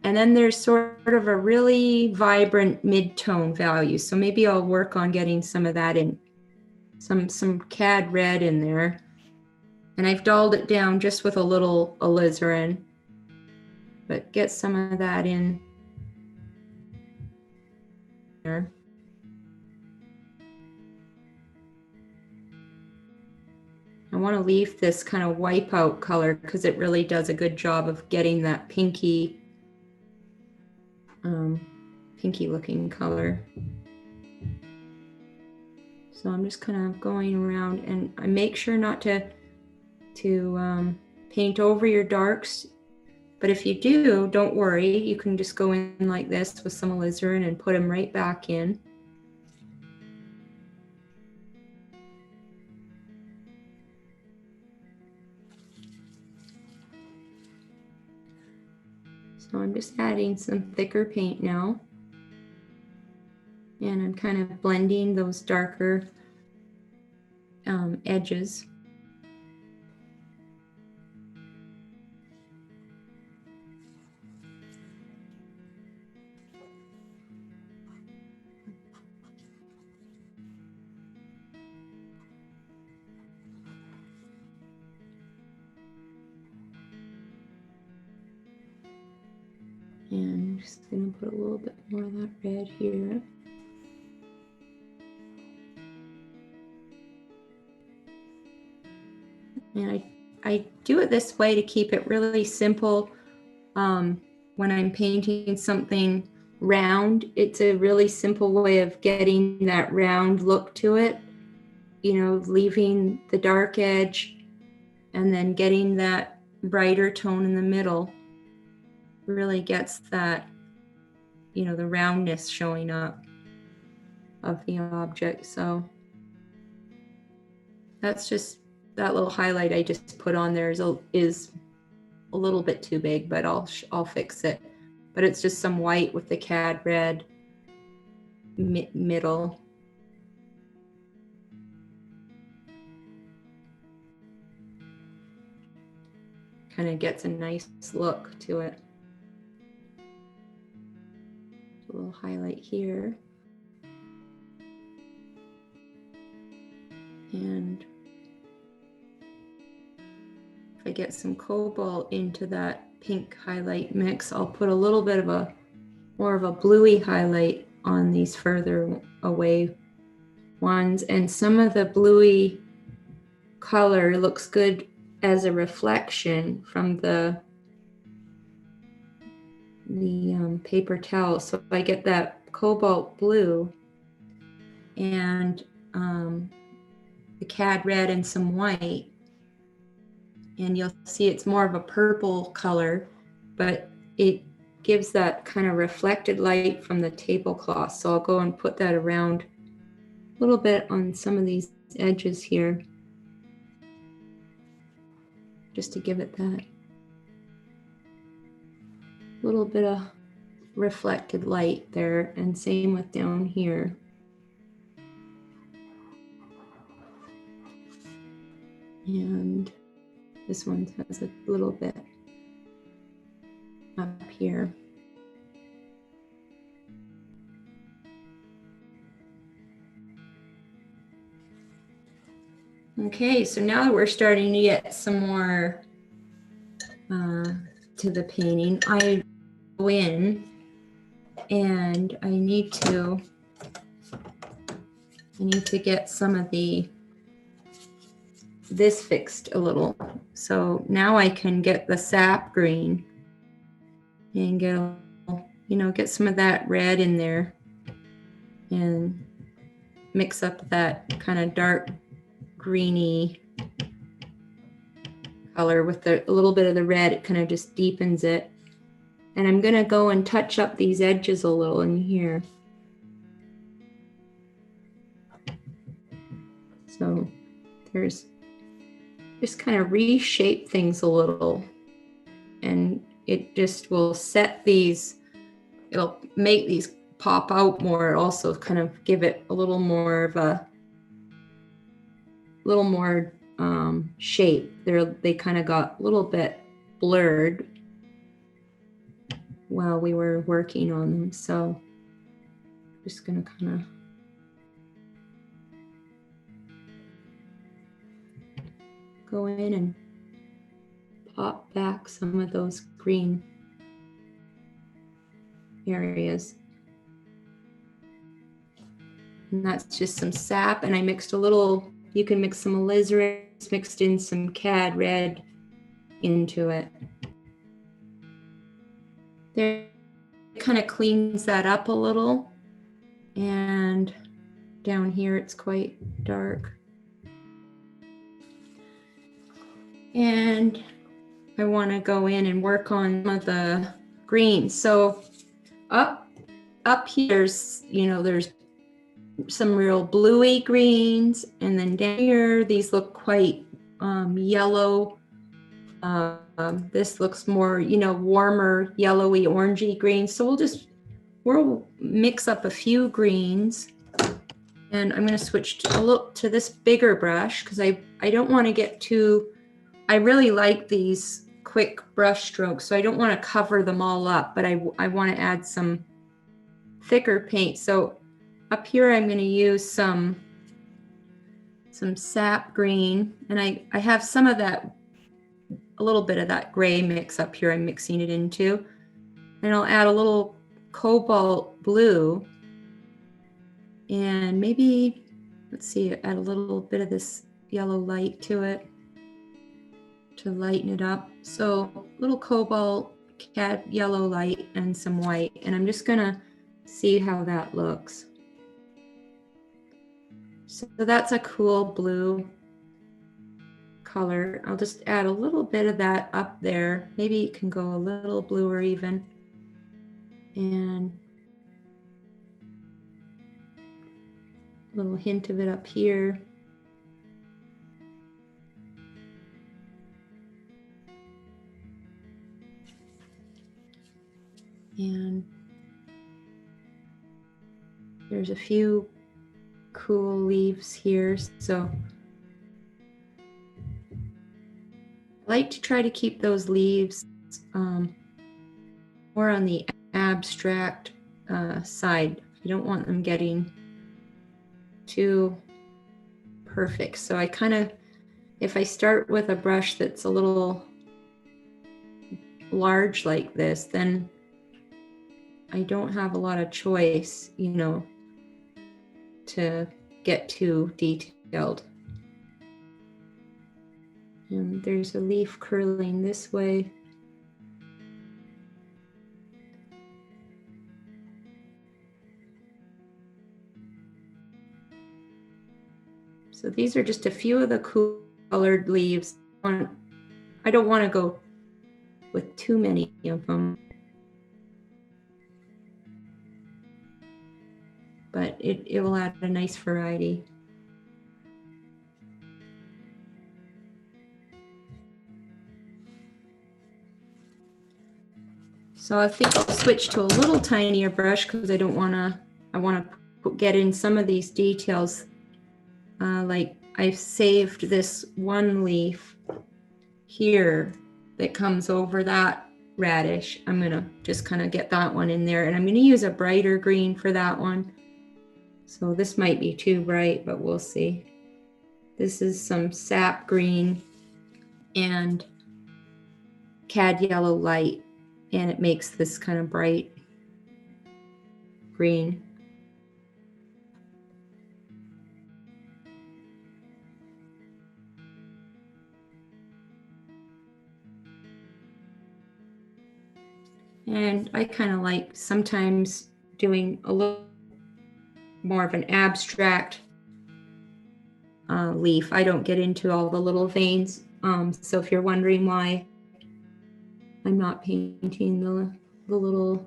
and then there's sort of a really vibrant mid-tone value. So maybe I'll work on getting some of that in, some cad red in there. And I've dulled it down just with a little alizarin, but get some of that in there. I want to leave this kind of wipeout color because it really does a good job of getting that pinky looking color. So I'm just kind of going around, and I make sure not to paint over your darks. But if you do, don't worry. You can just go in like this with some alizarin and put them right back in. So I'm just adding some thicker paint now. And I'm kind of blending those darker edges. And I'm just going to put a little bit more of that red here. And I do it this way to keep it really simple. When I'm painting something round, it's a really simple way of getting that round look to it. You know, leaving the dark edge and then getting that brighter tone in the middle really gets that, you know, the roundness showing up of the object. So that's just, that little highlight I just put on there is a little bit too big, but I'll fix it. But it's just some white with the cad red middle. Kind of gets a nice look to it. A little highlight here. And if I get some cobalt into that pink highlight mix, I'll put a little bit of more of a bluey highlight on these further away ones. And some of the bluey color looks good as a reflection from the paper towel. So I get that cobalt blue and the cad red and some white, and you'll see it's more of a purple color, but it gives that kind of reflected light from the tablecloth. So I'll go and put that around a little bit on some of these edges here, just to give it that little bit of reflected light there, and same with down here. And this one has a little bit up here. Okay, so now that we're starting to get some more to the painting, I go in and I need to get some of this fixed a little. So now I can get the sap green and get some of that red in there and mix up that kind of dark greeny color with a little bit of the red. It kind of just deepens it. And I'm going to go and touch up these edges a little in here. So there's just kind of reshape things a little, and it just will set these, it'll make these pop out more, also kind of give it a little more of a shape. They kind of got a little bit blurred while we were working on them. So I'm just going to kind of go in and pop back some of those green areas. And that's just some sap, and I mixed a little, you can mix some alizarin, mixed in some cad red into it. There, it kind of cleans that up a little, and down here it's quite dark. And I want to go in and work on some of the greens. So up here's, there's some real bluey greens, and then down here these look quite yellow. This looks more, warmer yellowy orangey greens. So we'll mix up a few greens, and I'm going to switch to this bigger brush because I don't want to get too. I really like these quick brush strokes, so I don't want to cover them all up, but I want to add some thicker paint. So up here I'm going to use some sap green, and I have some of that, a little bit of that gray mix up here I'm mixing it into, and I'll add a little cobalt blue, and maybe, let's see, add a little bit of this yellow light to it to lighten it up. So little cobalt, cad yellow light, and some white, and I'm just gonna see how that looks. So that's a cool blue color. I'll just add a little bit of that up there. Maybe it can go a little bluer even, and a little hint of it up here. And there's a few cool leaves here. So I like to try to keep those leaves more on the abstract side. You don't want them getting too perfect. So I kind of, if I start with a brush that's a little large like this, then I don't have a lot of choice, to get too detailed. And there's a leaf curling this way. So these are just a few of the cool colored leaves. I don't want to go with too many of them, but it will add a nice variety. So I think I'll switch to a little tinier brush because I want to get in some of these details. Like I've saved this one leaf here that comes over that radish. I'm gonna just kind of get that one in there, and I'm gonna use a brighter green for that one. So this might be too bright, but we'll see. This is some sap green and cad yellow light, and it makes this kind of bright green. And I kind of like sometimes doing a little more of an abstract leaf. I don't get into all the little veins. So if you're wondering why I'm not painting the little,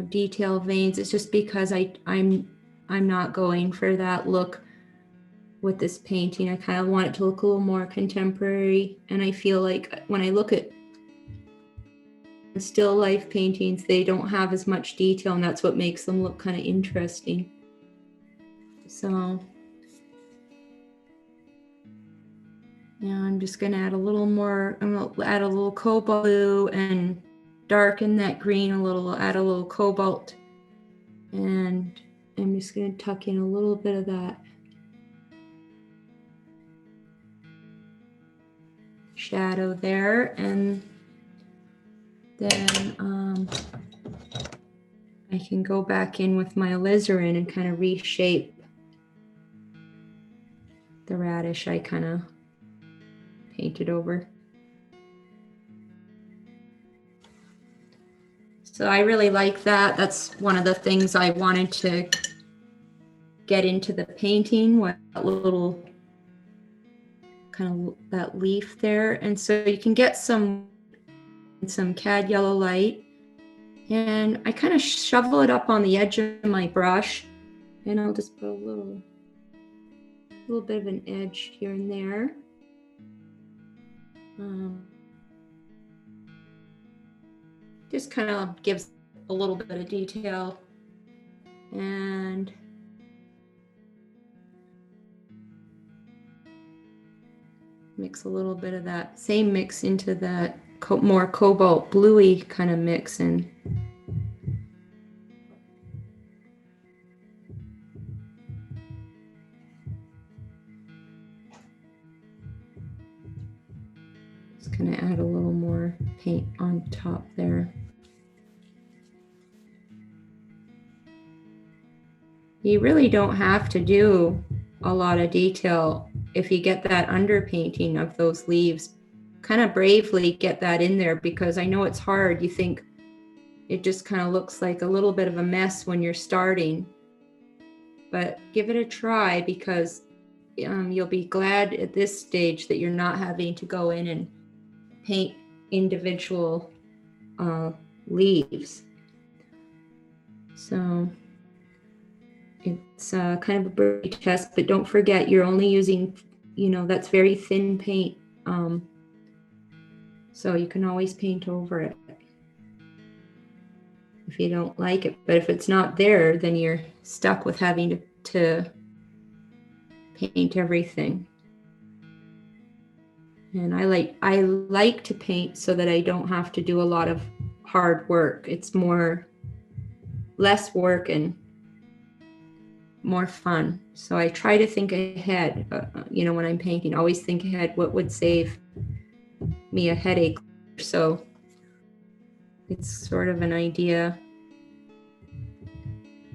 detail veins, it's just because I'm not going for that look with this painting. I kind of want it to look a little more contemporary. And I feel like when I look at still life paintings, they don't have as much detail, and that's what makes them look kind of interesting. So now I'm just going to add a little more. I'm going to add a little cobalt blue and darken that green a little, add a little cobalt, and I'm just going to tuck in a little bit of that shadow there, and then I can go back in with my alizarin and kind of reshape the radish I kind of painted over. So I really like that. That's one of the things I wanted to get into the painting, with that little kind of that leaf there. And so you can get some cad yellow light, and I kind of shovel it up on the edge of my brush, and I'll just put a little bit of an edge here and there. Just kind of gives a little bit of detail, and mix a little bit of that same mix into that more cobalt bluey kind of mix, and just gonna add a little more paint on top there. You really don't have to do a lot of detail if you get that underpainting of those leaves. Kind of bravely get that in there, because I know it's hard. You think it just kind of looks like a little bit of a mess when you're starting, but give it a try, because you'll be glad at this stage that you're not having to go in and paint individual leaves. So it's kind of a birdie test, but don't forget you're only using, that's very thin paint. So you can always paint over it if you don't like it. But if it's not there, then you're stuck with having to paint everything. And I like to paint so that I don't have to do a lot of hard work. It's less work and more fun. So I try to think ahead, when I'm painting, always think ahead, what would save me a headache. So it's sort of an idea,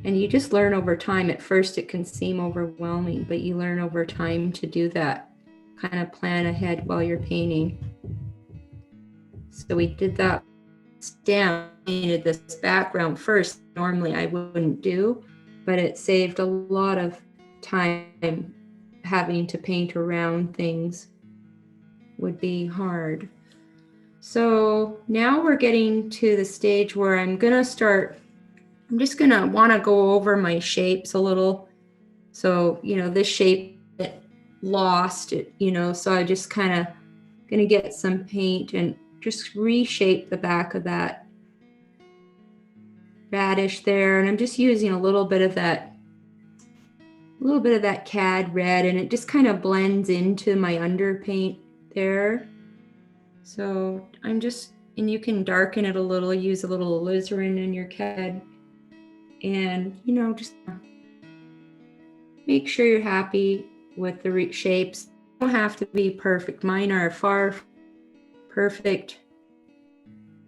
and you just learn over time. At first it can seem overwhelming, but you learn over time to do that kind of plan ahead while you're painting. So we did that stem, painted this background first. Normally I wouldn't do, but it saved a lot of time. Having to paint around things would be hard. So now we're getting to the stage where I'm just gonna want to go over my shapes a little. So, this shape lost it, so I just kind of gonna get some paint and just reshape the back of that radish there. And I'm just using a little bit of that cad red, and it just kind of blends into my underpaint there. So and you can darken it a little, use a little alizarin in your cad, and just make sure you're happy with the shapes. They don't have to be perfect. Mine are far perfect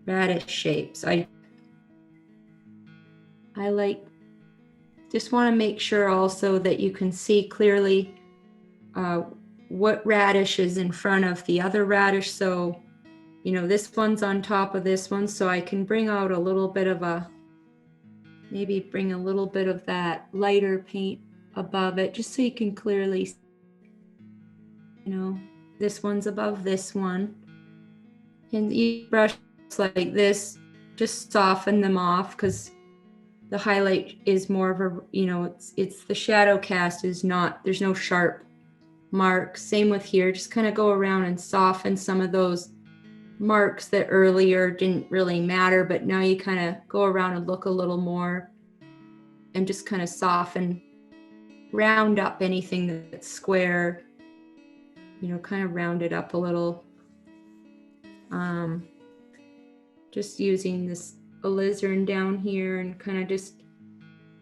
radish shapes. I just want to make sure also that you can see clearly what radish is in front of the other radish. So, this one's on top of this one, so I can bring out a little bit of bring a little bit of that lighter paint above it, just so you can clearly see, this one's above this one. And you brush like this, just soften them off, because the highlight is more of a, it's the shadow cast is not, there's no sharp marks. Same with here, just kind of go around and soften some of those marks that earlier didn't really matter, but now you kind of go around and look a little more and just kind of soften, round up anything that's square, kind of round it up a little. Just using this alizarin down here and kind of just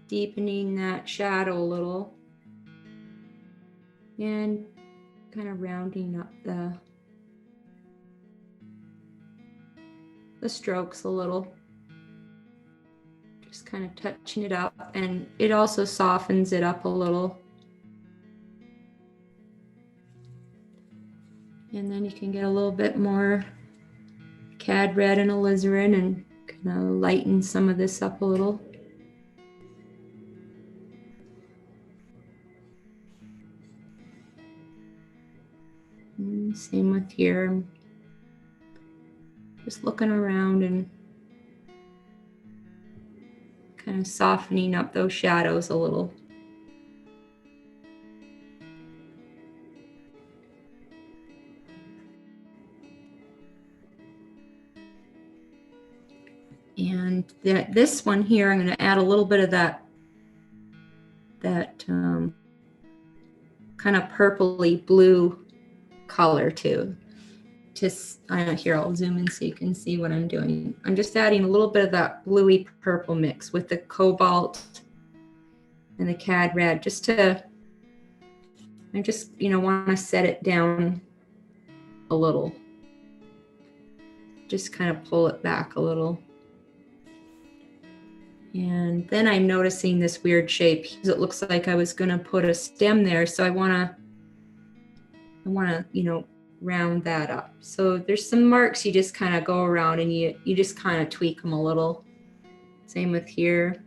deepening that shadow a little and kind of rounding up the strokes a little, just kind of touching it up, and it also softens it up a little. And then you can get a little bit more cad red and alizarin and kind of lighten some of this up a little. And same with here. Just looking around and kind of softening up those shadows a little. And this one here, I'm going to add a little bit of that kind of purpley blue color too. Just, here, I'll zoom in so you can see what I'm doing. I'm just adding a little bit of that bluey purple mix with the cobalt and the cad red, I just want to set it down a little. Just kind of pull it back a little. And then I'm noticing this weird shape. It looks like I was going to put a stem there, so I want to, round that up. So there's some marks you just kind of go around and you just kind of tweak them a little. Same with here.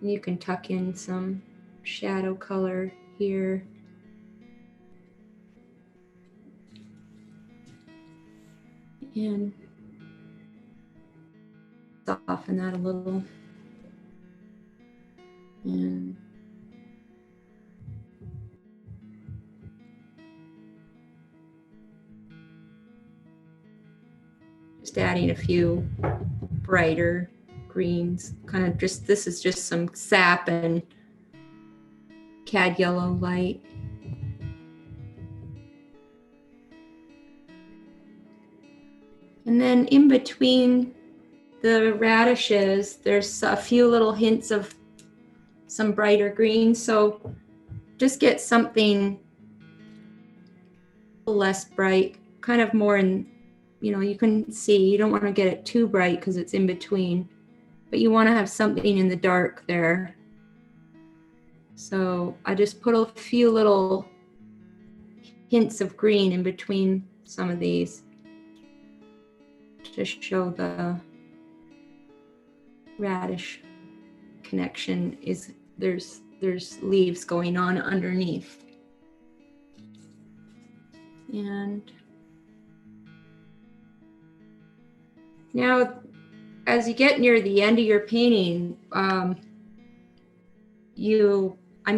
And you can tuck in some shadow color here. And soften that a little. And just adding a few brighter greens, kind of just, this is just some sap and cad yellow light. And then in between the radishes, there's a few little hints of some brighter green. So just get something less bright, kind of more in, you can see, you don't want to get it too bright because it's in between. but you want to have something in the dark there. So I just put a few little hints of green in between some of these to show the radish connection is there's leaves going on underneath. And now as you get near the end of your painting, I'm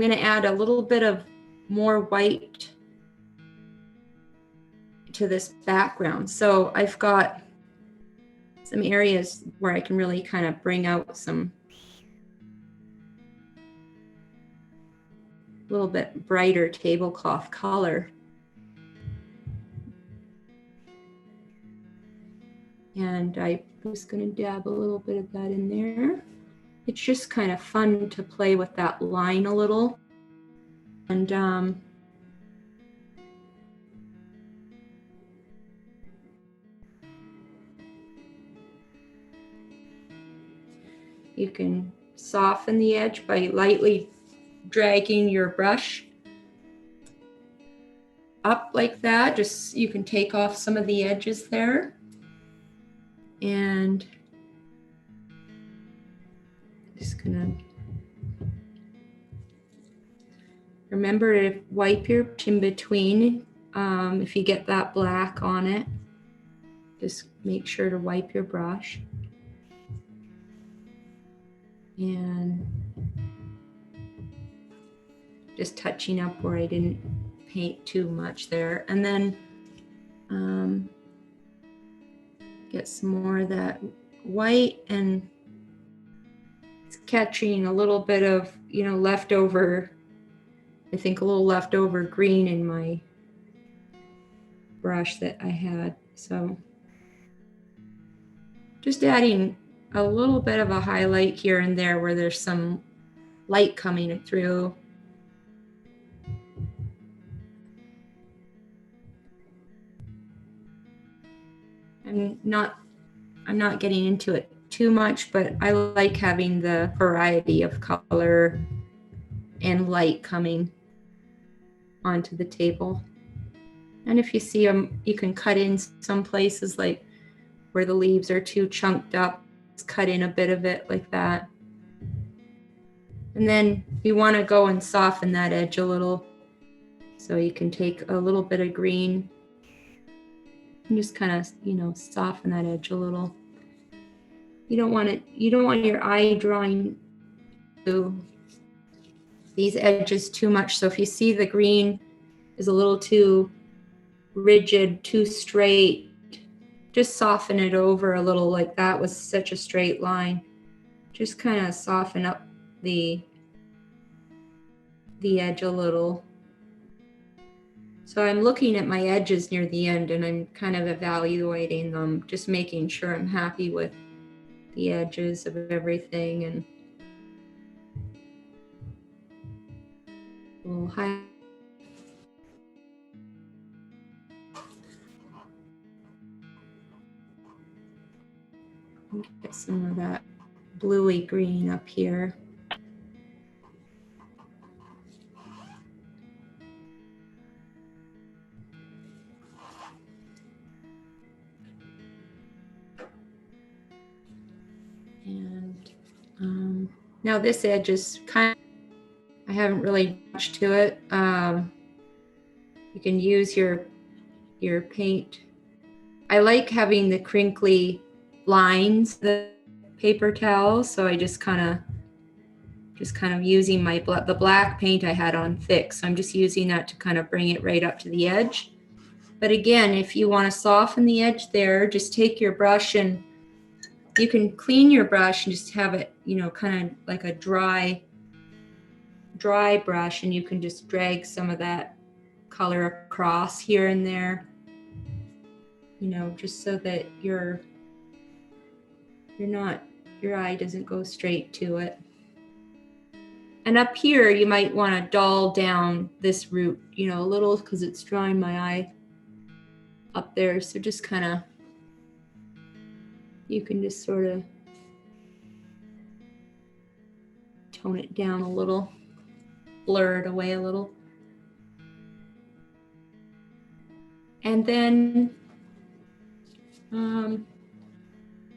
going to add a little bit of more white to this background. So I've got some areas where I can really kind of bring out some little bit brighter tablecloth color. And I'm just going to dab a little bit of that in there. It's just kind of fun to play with that line a little. And you can soften the edge by lightly dragging your brush up like that. Just you can take off some of the edges there. And just gonna remember to wipe your brush in between. If you get that black on it, just make sure to wipe your brush. And just touching up where I didn't paint too much there. And then get some more of that white, and it's catching a little bit of, leftover, I think a little leftover green in my brush that I had. So just adding a little bit of a highlight here and there where there's some light coming through. I'm not getting into it too much, but I like having the variety of color and light coming onto the table. And if you see them, you can cut in some places like where the leaves are too chunked up, just cut in a bit of it like that. And then you want to go and soften that edge a little. So you can take a little bit of green and just kind of, soften that edge a little. You don't want your eye drawing to these edges too much. So if you see the green is a little too rigid, too straight, just soften it over a little, like that was such a straight line. Just kind of soften up the edge a little. So I'm looking at my edges near the end and I'm kind of evaluating them, just making sure I'm happy with the edges of everything. And we'll get some of that bluey green up here. And now this edge is I haven't really much to it. You can use your paint. I like having the crinkly lines, the paper towel, so I just kind of using the black paint I had on thick. So I'm just using that to kind of bring it right up to the edge. But again, if you want to soften the edge there, just take your brush and you can clean your brush and just have it, kind of like a dry brush, and you can just drag some of that color across here and there, just so that your eye doesn't go straight to it. And up here, you might want to dull down this root, a little, because it's drawing my eye up there. So just kind of, you can just sort of tone it down a little, blur it away a little. And then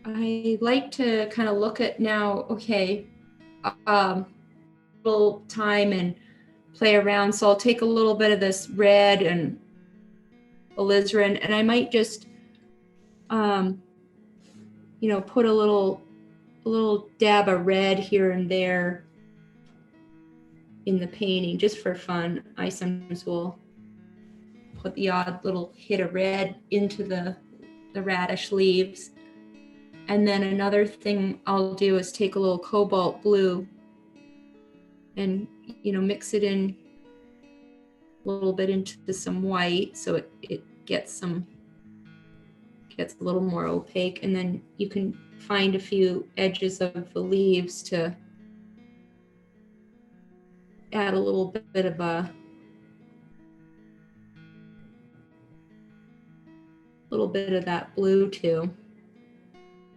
I like to kind of look at now, okay, little time and play around. So I'll take a little bit of this red and alizarin, and I might just, you know, put a little dab of red here and there in the painting just for fun. I sometimes will put the odd little hit of red into the radish leaves. And then another thing I'll do is take a little cobalt blue and, you know, mix it in a little bit into some white so it gets a little more opaque. And then you can find a few edges of the leaves to add a little bit of that blue too.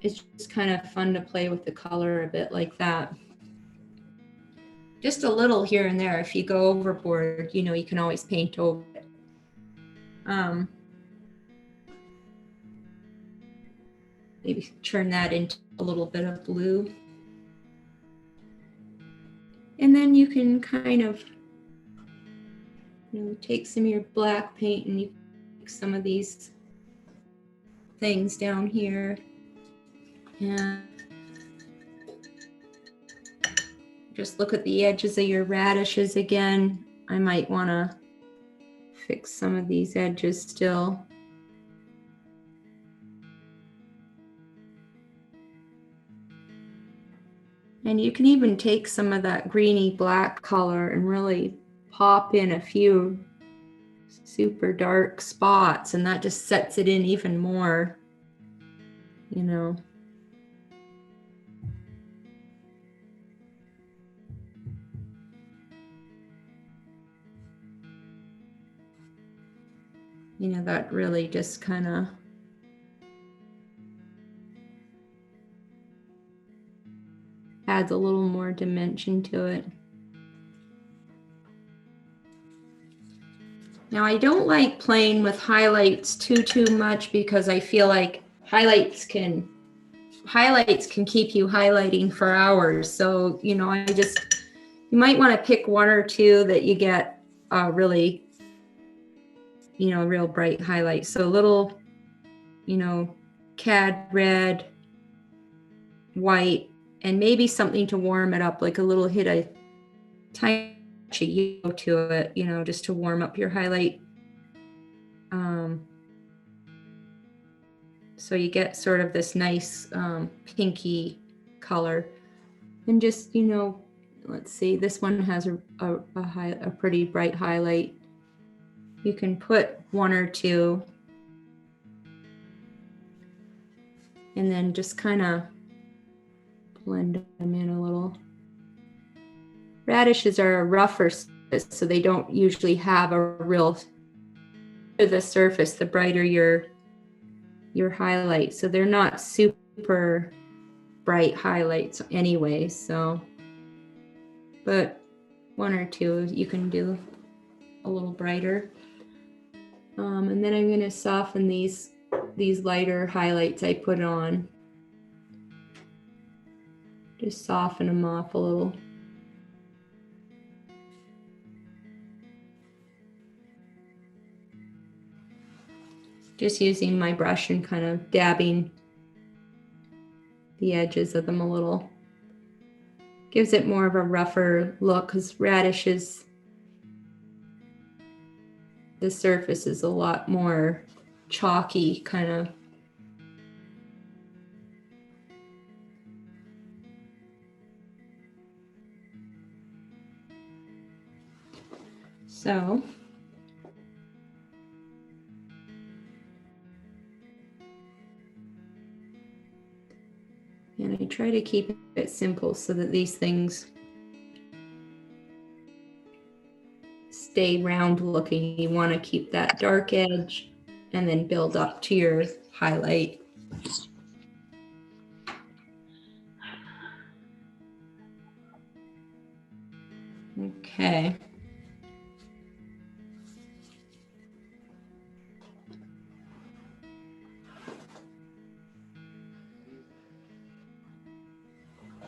It's just kind of fun to play with the color a bit like that. Just a little here and there. If you go overboard, you know, you can always paint over it. Maybe turn that into a little bit of blue. And then you can kind of, you know, take some of your black paint and you make some of these things down here. And just look at the edges of your radishes again. I might want to fix some of these edges still. And you can even take some of that greeny black color and really pop in a few super dark spots, and that just sets it in even more, you know. You know, that really just kind of adds a little more dimension to it. Now, I don't like playing with highlights too much because I feel like highlights can keep you highlighting for hours. So, you know, you might want to pick one or two that you get really, you know, real bright highlights. So a little, you know, cad red, white, and maybe something to warm it up, like a little hit of tiny yellow to it, you know, just to warm up your highlight. So you get sort of this nice pinky color. And just, you know, let's see, this one has a pretty bright highlight. You can put one or two and then just kind of blend them in a little. Radishes are a rougher surface, so they don't usually have a real to the surface, the brighter your highlight. So they're not super bright highlights anyway, so, but one or two you can do a little brighter. And then I'm going to soften these lighter highlights I put on. Just soften them off a little. Just using my brush and kind of dabbing the edges of them a little. Gives it more of a rougher look because radishes, the surface is a lot more chalky kind of. So and I try to keep it simple so that these things stay round looking. You want to keep that dark edge and then build up to your highlight. Okay.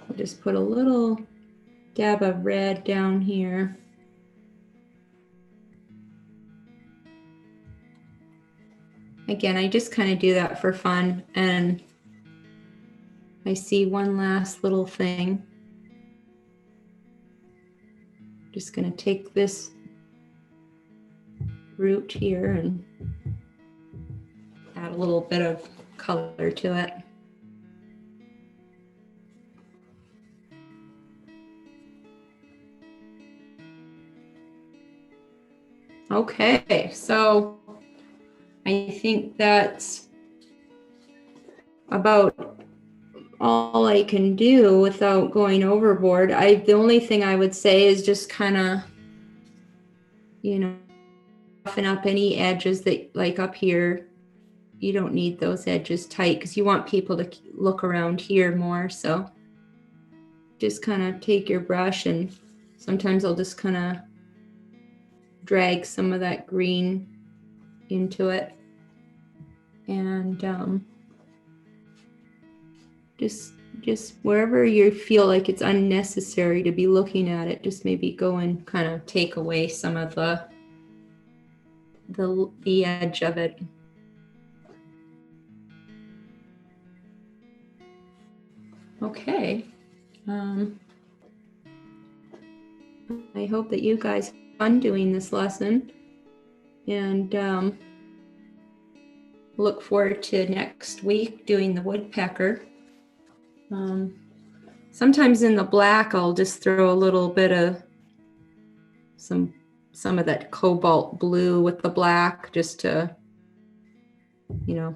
I'll just put a little dab of red down here. Again, I just kind of do that for fun, and I see one last little thing. Just going to take this root here and add a little bit of color to it. Okay, so I think that's about all I can do without going overboard. The only thing I would say is just kind of, you know, soften up any edges that, like up here, you don't need those edges tight because you want people to look around here more. So just kind of take your brush, and sometimes I'll just kind of drag some of that green into it, and just wherever you feel like it's unnecessary to be looking at it, just maybe go and kind of take away some of the edge of it. Okay. I hope that you guys have fun doing this lesson, and look forward to next week doing the woodpecker. Sometimes in the black, I'll just throw a little bit of some of that cobalt blue with the black, just to, you know,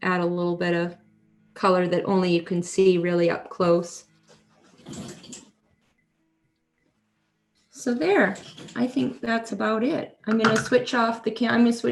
add a little bit of color that only you can see really up close. So there, I think that's about it. I'm going to switch off the camera. I'm going to switch